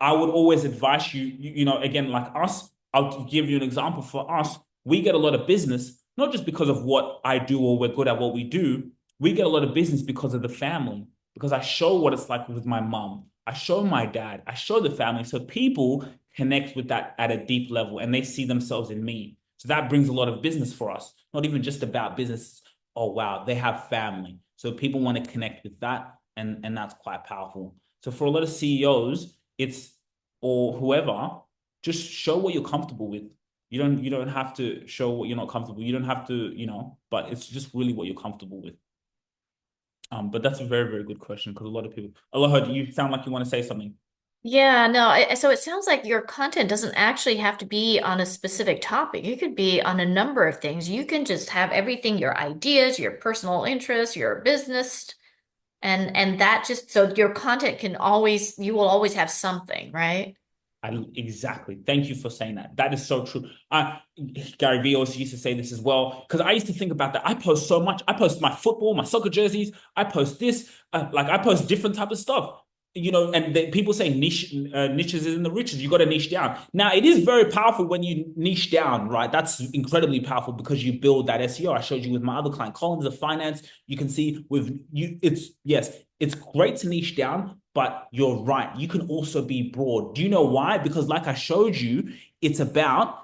I would always advise you know, again, like us, I'll give you an example. For us, we get a lot of business, not just because of what I do or we're good at what we do. We get a lot of business because of the family, because I show what it's like with my mom. I show my dad. I show the family. So people connect with that at a deep level and they see themselves in me. So that brings a lot of business for us, not even just about business. Oh, wow, they have family. So people want to connect with that. And that's quite powerful. So for a lot of CEOs, or whoever, just show what you're comfortable with. You don't have to show what you're not comfortable. You don't have to, but it's just really what you're comfortable with. But that's a very, very good question because a lot of people. Aloha, do you sound like you want to say something? Yeah, no, so it sounds like your content doesn't actually have to be on a specific topic. It could be on a number of things. You can just have everything, your ideas, your personal interests, your business, and that just so your content can always, you will always have something, right? Exactly. Thank you for saying that. That is so true. Gary Vee also used to say this as well, because I used to think about that. I post so much. I post my football, my soccer jerseys. I post this, like I post different type of stuff, and people say niches is in the riches. You got to niche down. Now, it is very powerful when you niche down, right? That's incredibly powerful because you build that SEO. I showed you with my other client, Collins of Finance. You can see with you, it's great to niche down, but you're right. You can also be broad. Do you know why? Because like I showed you, it's about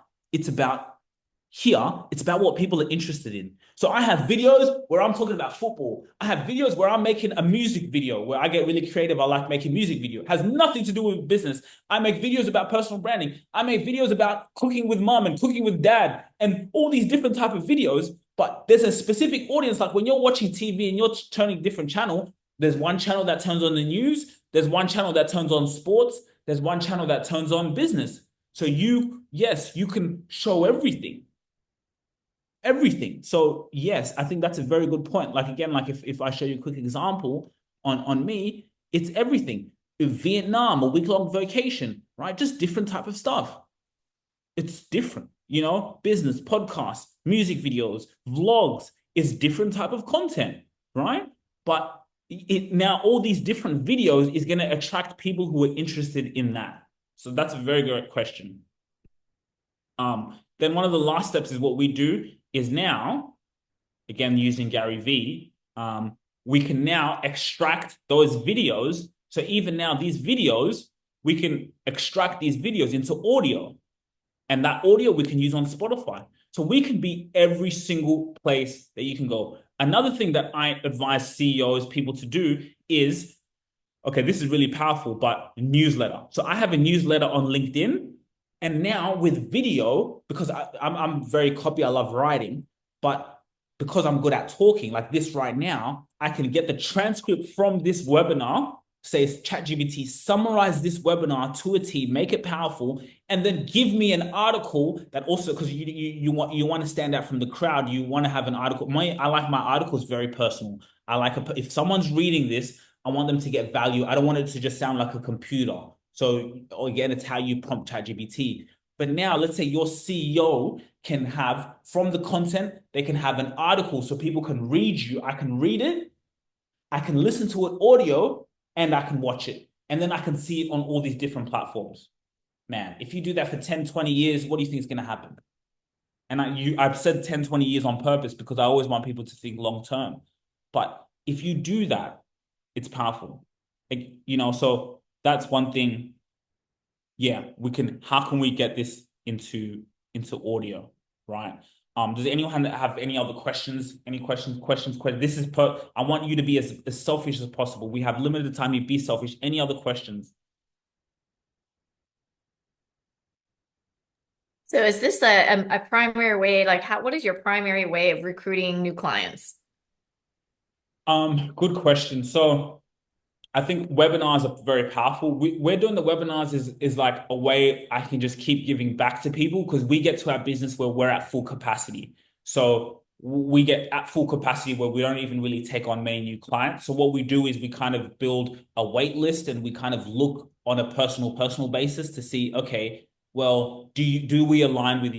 here, it's about what people are interested in. So I have videos where I'm talking about football. I have videos where I'm making a music video where I get really creative. I like making music video. It has nothing to do with business. I make videos about personal branding. I make videos about cooking with mom and cooking with dad and all these different type of videos. But there's a specific audience. Like when you're watching TV and you're turning different channel, there's one channel that turns on the news. There's one channel that turns on sports. There's one channel that turns on business. So yes, you can show everything. Everything. So yes, I think that's a very good point. Like again, like if I show you a quick example on me, it's everything. In Vietnam, a week-long vacation, right? Just different type of stuff. It's different, business, podcasts, music videos, vlogs, it's different type of content, right? But now all these different videos is going to attract people who are interested in that. So that's a very good question. Then one of the last steps is what we do is now, again, using Gary Vee, we can now extract those videos. So even now these videos, we can extract these videos into audio. And that audio we can use on Spotify. So we can be every single place that you can go. Another thing that I advise CEOs, people to do is, okay, this is really powerful, but newsletter. So I have a newsletter on LinkedIn. And now with video, because I'm very copy, I love writing, but because I'm good at talking like this right now, I can get the transcript from this webinar, say ChatGPT, summarize this webinar to a T, make it powerful, and then give me an article that also, because you want to stand out from the crowd, you want to have an article. I like my articles very personal. I like if someone's reading this, I want them to get value. I don't want it to just sound like a computer. So again, it's how you prompt ChatGPT. But now let's say your CEO can have, from the content, they can have an article so people can read you. I can read it, I can listen to it audio, and I can watch it. And then I can see it on all these different platforms. Man, if you do that for 10, 20 years, what do you think is going to happen? And I've said 10, 20 years on purpose because I always want people to think long term. But if you do that, it's powerful. So that's one thing. Yeah, how can we get this into audio, right? Does anyone have any other questions? Any questions? I want you to be as selfish as possible. We have limited time. You be selfish. Any other questions? So is this a primary way, like what is your primary way of recruiting new clients? Good question. So I think webinars are very powerful. We're doing the webinars is like a way I can just keep giving back to people because we get to our business where we're at full capacity. So we get at full capacity where we don't even really take on many new clients. So what we do is we kind of build a wait list and we kind of look on a personal basis to see, okay, well, do we align with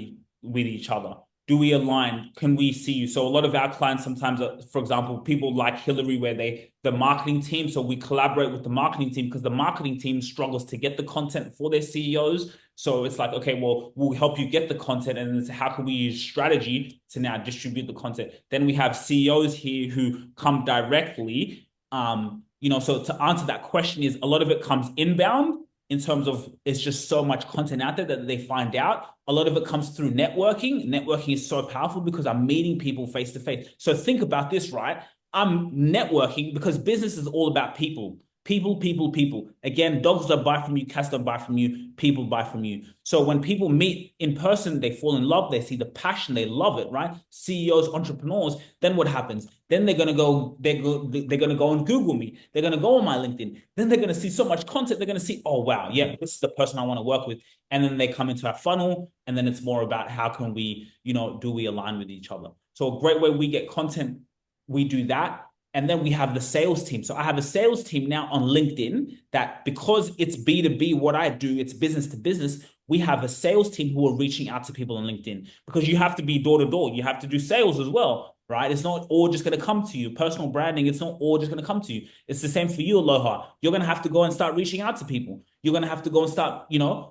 each other? Do we align? Can we see you? So a lot of our clients sometimes, for example, people like Hillary, where the marketing team. So we collaborate with the marketing team because the marketing team struggles to get the content for their CEOs. So it's like, okay, well, we'll help you get the content. And it's how can we use strategy to now distribute the content? Then we have CEOs here who come directly. So to answer that question is a lot of it comes inbound in terms of it's just so much content out there that they find out. A lot of it comes through networking. Networking is so powerful because I'm meeting people face to face. So think about this, right? I'm networking because business is all about people. People, people, people. Again, dogs don't buy from you, cats don't buy from you, people buy from you. So when people meet in person, they fall in love, they see the passion, they love it, right? CEOs, entrepreneurs, then what happens? Then they're gonna go, they're gonna go and Google me. They're gonna go on my LinkedIn. Then they're gonna see so much content. They're gonna see, oh wow, yeah, this is the person I want to work with. And then they come into our funnel, and then it's more about how can we, do we align with each other? So a great way we get content, we do that. And then we have the sales team. So I have a sales team now on LinkedIn that, because it's B2B, what I do, it's business to business. We have a sales team who are reaching out to people on LinkedIn, because you have to be door to door. You have to do sales as well, right? It's not all just going to come to you. Personal branding, it's not all just going to come to you. It's the same for you, Aloha. You're going to have to go and start reaching out to people. You're going to have to go and start,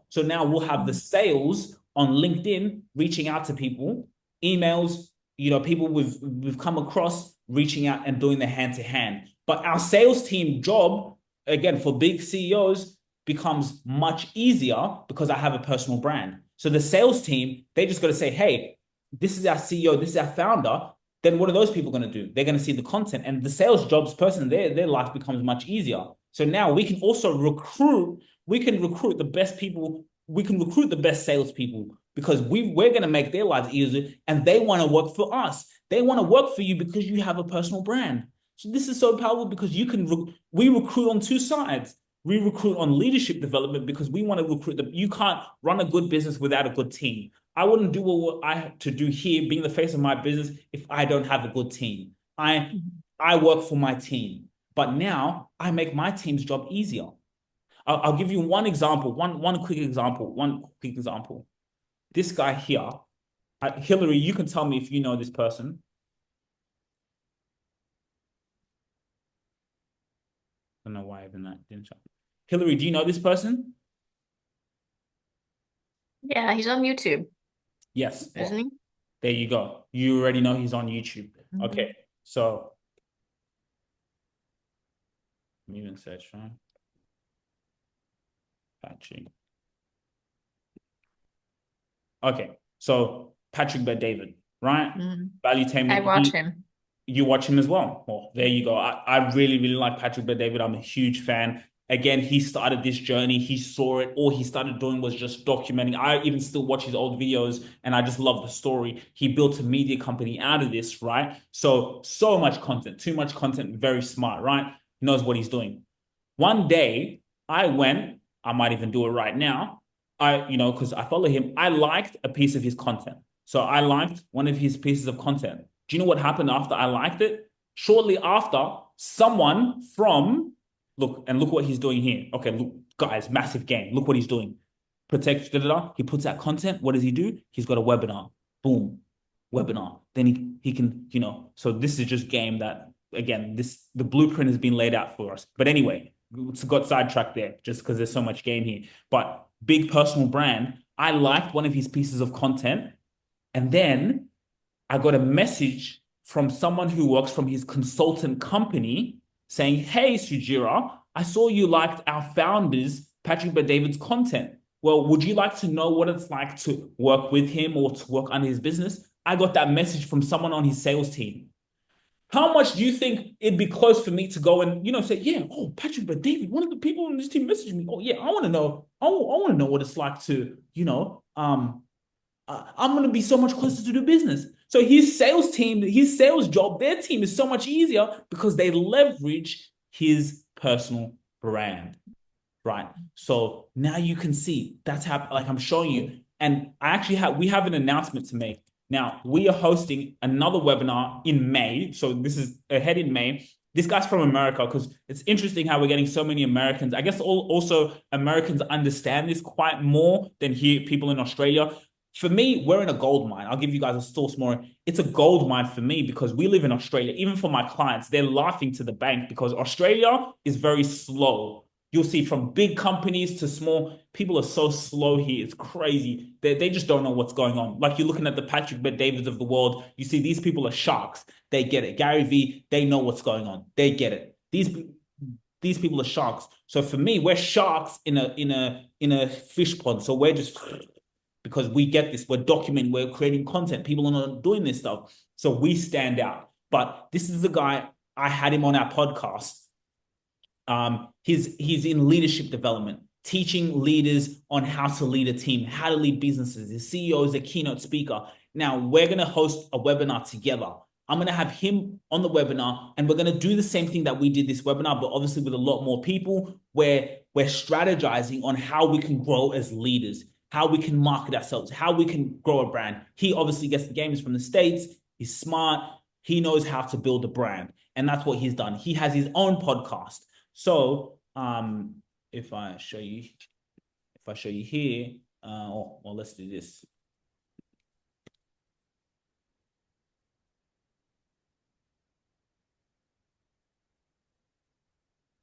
so now we'll have the sales on LinkedIn reaching out to people, emails, people we've come across, reaching out and doing the hand-to-hand. But our sales team job, again, for big CEOs, becomes much easier because I have a personal brand. So the sales team, they just got to say, hey, this is our CEO, this is our founder. Then what are those people going to do? They're going to see the content, and the sales jobs person, their life becomes much easier. So now we can also recruit the best people. We can recruit the best salespeople, because we're going to make their lives easier, and they want to work for us. They want to work for you because you have a personal brand. So this is so powerful, because we recruit on two sides. We recruit on leadership development because we want to recruit you can't run a good business without a good team. I wouldn't do what I have to do here, being the face of my business, if I don't have a good team. I work for my team, but now I make my team's job easier. I'll give you one example, one quick example. This guy here, Hillary, you can tell me if you know this person. I don't know why I didn't show. Hillary, do you know this person? Yeah, he's on YouTube. Yes. Isn't he? There you go. You already know he's on YouTube. Mm-hmm. Okay, so let me even search, right? Patrick. Okay, so Patrick Bet-David, right? Mm-hmm. Valuetainment. I watch him. You watch him as well. Well, there you go. I really, really like Patrick Bet-David. I'm a huge fan. Again, he started this journey. He saw it. All he started doing was just documenting. I even still watch his old videos, and I just love the story. He built a media company out of this, right? So much content, too much content, very smart, right? He knows what he's doing. One day, I might even do it right now. Because I follow him, I liked a piece of his content. So I liked one of his pieces of content. Do you know what happened after I liked it? Shortly after, someone look what he's doing here. Okay, look, guys, massive game. Look what he's doing. Protect, he puts out content. What does he do? He's got a webinar. Boom, webinar. Then he can, so this is just game that, again, the blueprint has been laid out for us. But anyway, it's got sidetracked there just because there's so much game here. But big personal brand, I liked one of his pieces of content, and then I got a message from someone who works from his consultant company saying, hey, Sugira, I saw you liked our founders, Patrick Bet-David's content. Well, would you like to know what it's like to work with him or to work under his business? I got that message from someone on his sales team. How much do you think it'd be close for me to go and, say, yeah, oh, Patrick Bet-David, one of the people on this team messaged me. Oh, yeah, I want to know. I want to know what it's like to, I'm going to be so much closer to do business. So his sales team, his sales job, their team is so much easier because they leverage his personal brand, right? So now you can see that's how, like I'm showing you. And we have an announcement to make. Now, we are hosting another webinar in May. So this is ahead in May. This guy's from America, because it's interesting how we're getting so many Americans. I guess also Americans understand this quite more than people in Australia. For me, we're in a gold mine. I'll give you guys a source more. It's a gold mine for me because we live in Australia. Even for my clients, they're laughing to the bank because Australia is very slow. You'll see from big companies to small, people are so slow here. It's crazy. They just don't know what's going on. Like you're looking at the Patrick Bet-Davids of the world. You see these people are sharks. They get it. Gary Vee, they know what's going on. They get it. These people are sharks. So for me, we're sharks in a fish pond. So we're just, because we get this, we're documenting, we're creating content. People are not doing this stuff. So we stand out. But this is the guy, I had him on our podcast. He's in leadership development, teaching leaders on how to lead a team, how to lead businesses. His CEO is a keynote speaker. Now we're going to host a webinar together. I'm going to have him on the webinar, and we're going to do the same thing that we did this webinar, but obviously with a lot more people, where we're strategizing on how we can grow as leaders, how we can market ourselves, how we can grow a brand. He obviously gets the games from the States. He's smart. He knows how to build a brand. And that's what he's done. He has his own podcast. So if I show you here, well, let's do this.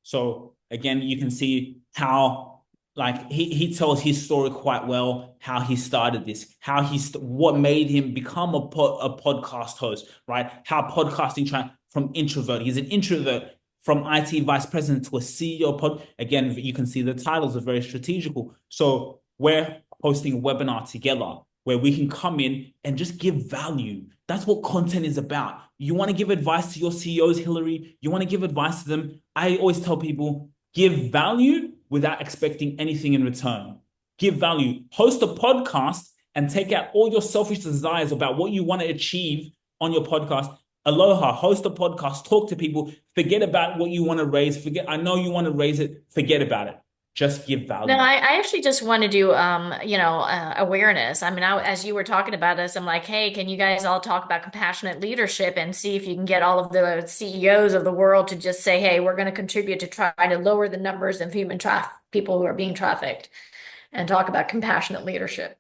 So again, you can see how like he tells his story quite well, how he started this, how what made him become a podcast host, right? How podcasting from introvert. He's an introvert from IT vice president to a CEO Again, you can see the titles are very strategical. So we're hosting a webinar together where we can come in and just give value. That's what content is about. You want to give advice to your CEOs, Hillary. You want to give advice to them. I always tell people, give value without expecting anything in return. Give value. Host a podcast and take out all your selfish desires about what you want to achieve on your podcast. Aloha, host a podcast, talk to people, forget about what you want to raise. I know you want to raise it, forget about it. Just give value. No, I actually just want to do, awareness. I mean, as you were talking about this, I'm like, hey, can you guys all talk about compassionate leadership and see if you can get all of the CEOs of the world to just say, hey, we're going to contribute to try to lower the numbers of people who are being trafficked, and talk about compassionate leadership.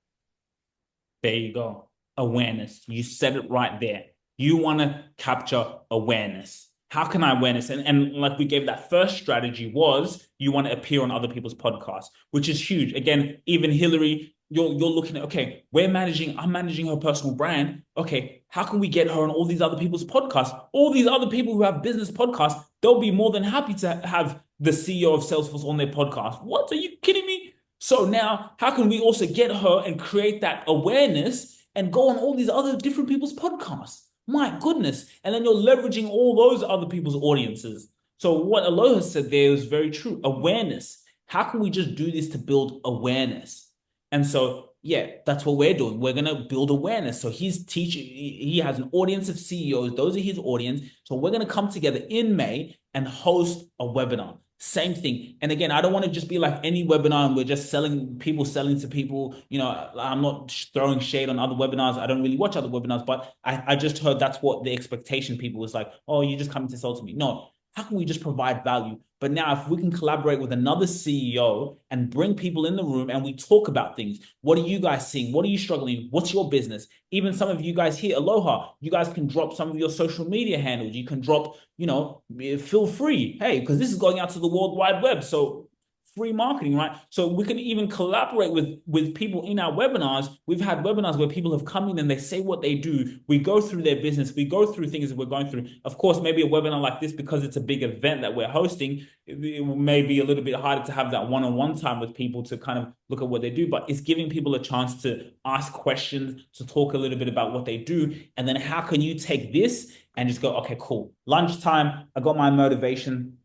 There you go. Awareness. You said it right there. You want to capture awareness. How can I awareness? And like we gave that first strategy was you want to appear on other people's podcasts, which is huge. Again, even Hillary, you're looking at, okay, I'm managing her personal brand. Okay, how can we get her on all these other people's podcasts? All these other people who have business podcasts, they'll be more than happy to have the CEO of Salesforce on their podcast. What? Are you kidding me? So now how can we also get her and create that awareness and go on all these other different people's podcasts? My goodness. And then you're leveraging all those other people's audiences. So what Aloha said there is very true. Awareness. How can we just do this to build awareness? And so, yeah, that's what we're doing. We're going to build awareness. So he's teaching, he has an audience of CEOs. Those are his audience. So we're going to come together in May and host a webinar. Same thing. And again, I don't want to just be like any webinar and we're just selling to people. You know, I'm not throwing shade on other webinars. I don't really watch other webinars, but I just heard that's what the expectation people was like, oh, you're just coming to sell to me. No, how can we just provide value? But now if we can collaborate with another CEO and bring people in the room and we talk about things, what are you guys seeing? What are you struggling? What's your business? Even some of you guys here, Aloha, you guys can drop some of your social media handles. You can drop, feel free. Hey, because this is going out to the World Wide Web. So free marketing, right? So we can even collaborate with people in our webinars. We've had webinars where people have come in and they say what they do. We go through their business. We go through things that we're going through. Of course, maybe a webinar like this, because it's a big event that we're hosting, it may be a little bit harder to have that one-on-one time with people to kind of look at what they do, but it's giving people a chance to ask questions, to talk a little bit about what they do. And then how can you take this and just go, okay, cool. Lunchtime, I got my motivation.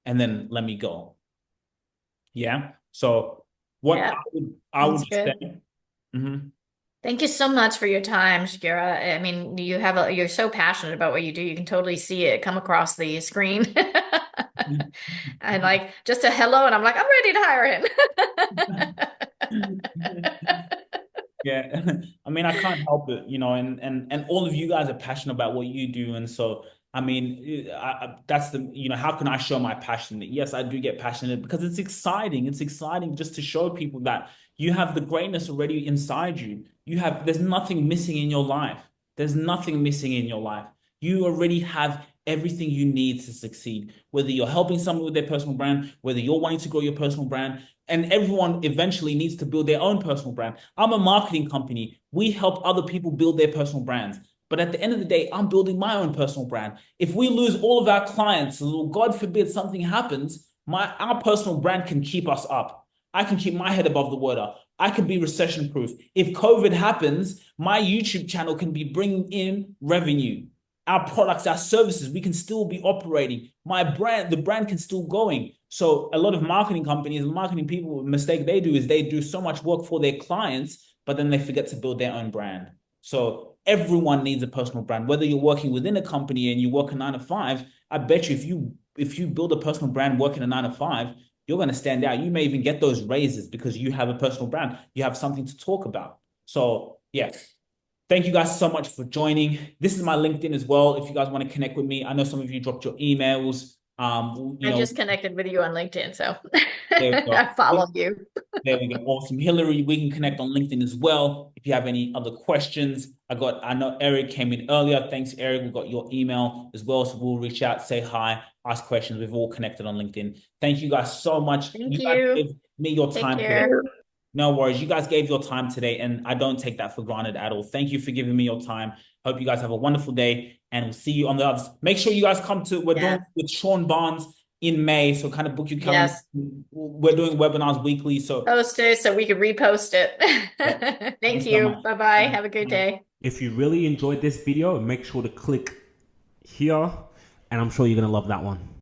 And then let me go. Yeah. So what I would say. Mm-hmm. Thank you so much for your time, Sugira. I mean, you're so passionate about what you do. You can totally see it come across the screen. And like just a hello, and I'm like, I'm ready to hire him. Yeah. I mean, I can't help it, and all of you guys are passionate about what you do. And so I mean, that's how can I show my passion? Yes, I do get passionate because it's exciting. It's exciting just to show people that you have the greatness already inside you. There's nothing missing in your life. There's nothing missing in your life. You already have everything you need to succeed, whether you're helping someone with their personal brand, whether you're wanting to grow your personal brand, and everyone eventually needs to build their own personal brand. I'm a marketing company. We help other people build their personal brands. But at the end of the day, I'm building my own personal brand. If we lose all of our clients, God forbid something happens, our personal brand can keep us up. I can keep my head above the water. I can be recession proof. If COVID happens, my YouTube channel can be bringing in revenue. our products, our services, we can still be operating. My brand, the brand can still going. So a lot of marketing companies and marketing people, the mistake they do is they do so much work for their clients, but then they forget to build their own brand. So everyone needs a personal brand. Whether you're working within a company and you work a 9 to 5, I bet you if you build a personal brand working a 9 to 5, you're going to stand out. You may even get those raises because you have a personal brand. You have something to talk about. So yeah, thank you guys so much for joining. This is my LinkedIn as well. If you guys want to connect with me, I know some of you dropped your emails. I just connected with you on LinkedIn, so there we go. I follow you. There we go. Awesome. Hillary, we can connect on LinkedIn as well. If you have any other questions, I know Eric came in earlier. Thanks, Eric. We got your email as well. So we'll reach out, say hi, ask questions. We've all connected on LinkedIn. Thank you guys so much. Thank Guys you. gave me your Take time care. today. No worries. You guys gave your time today, and I don't take that for granted at all. Thank you for giving me your time. Hope you guys have a wonderful day, and we'll see you on the others. Make sure you guys come to, we're doing with Sean Barnes in May, so kind of book your calendar. Yes. We're doing webinars weekly, so Post it so we can repost it. Yeah. Thank so you. much. Bye-bye. Have a great day. If you really enjoyed this video, make sure to click here, and I'm sure you're gonna love that one.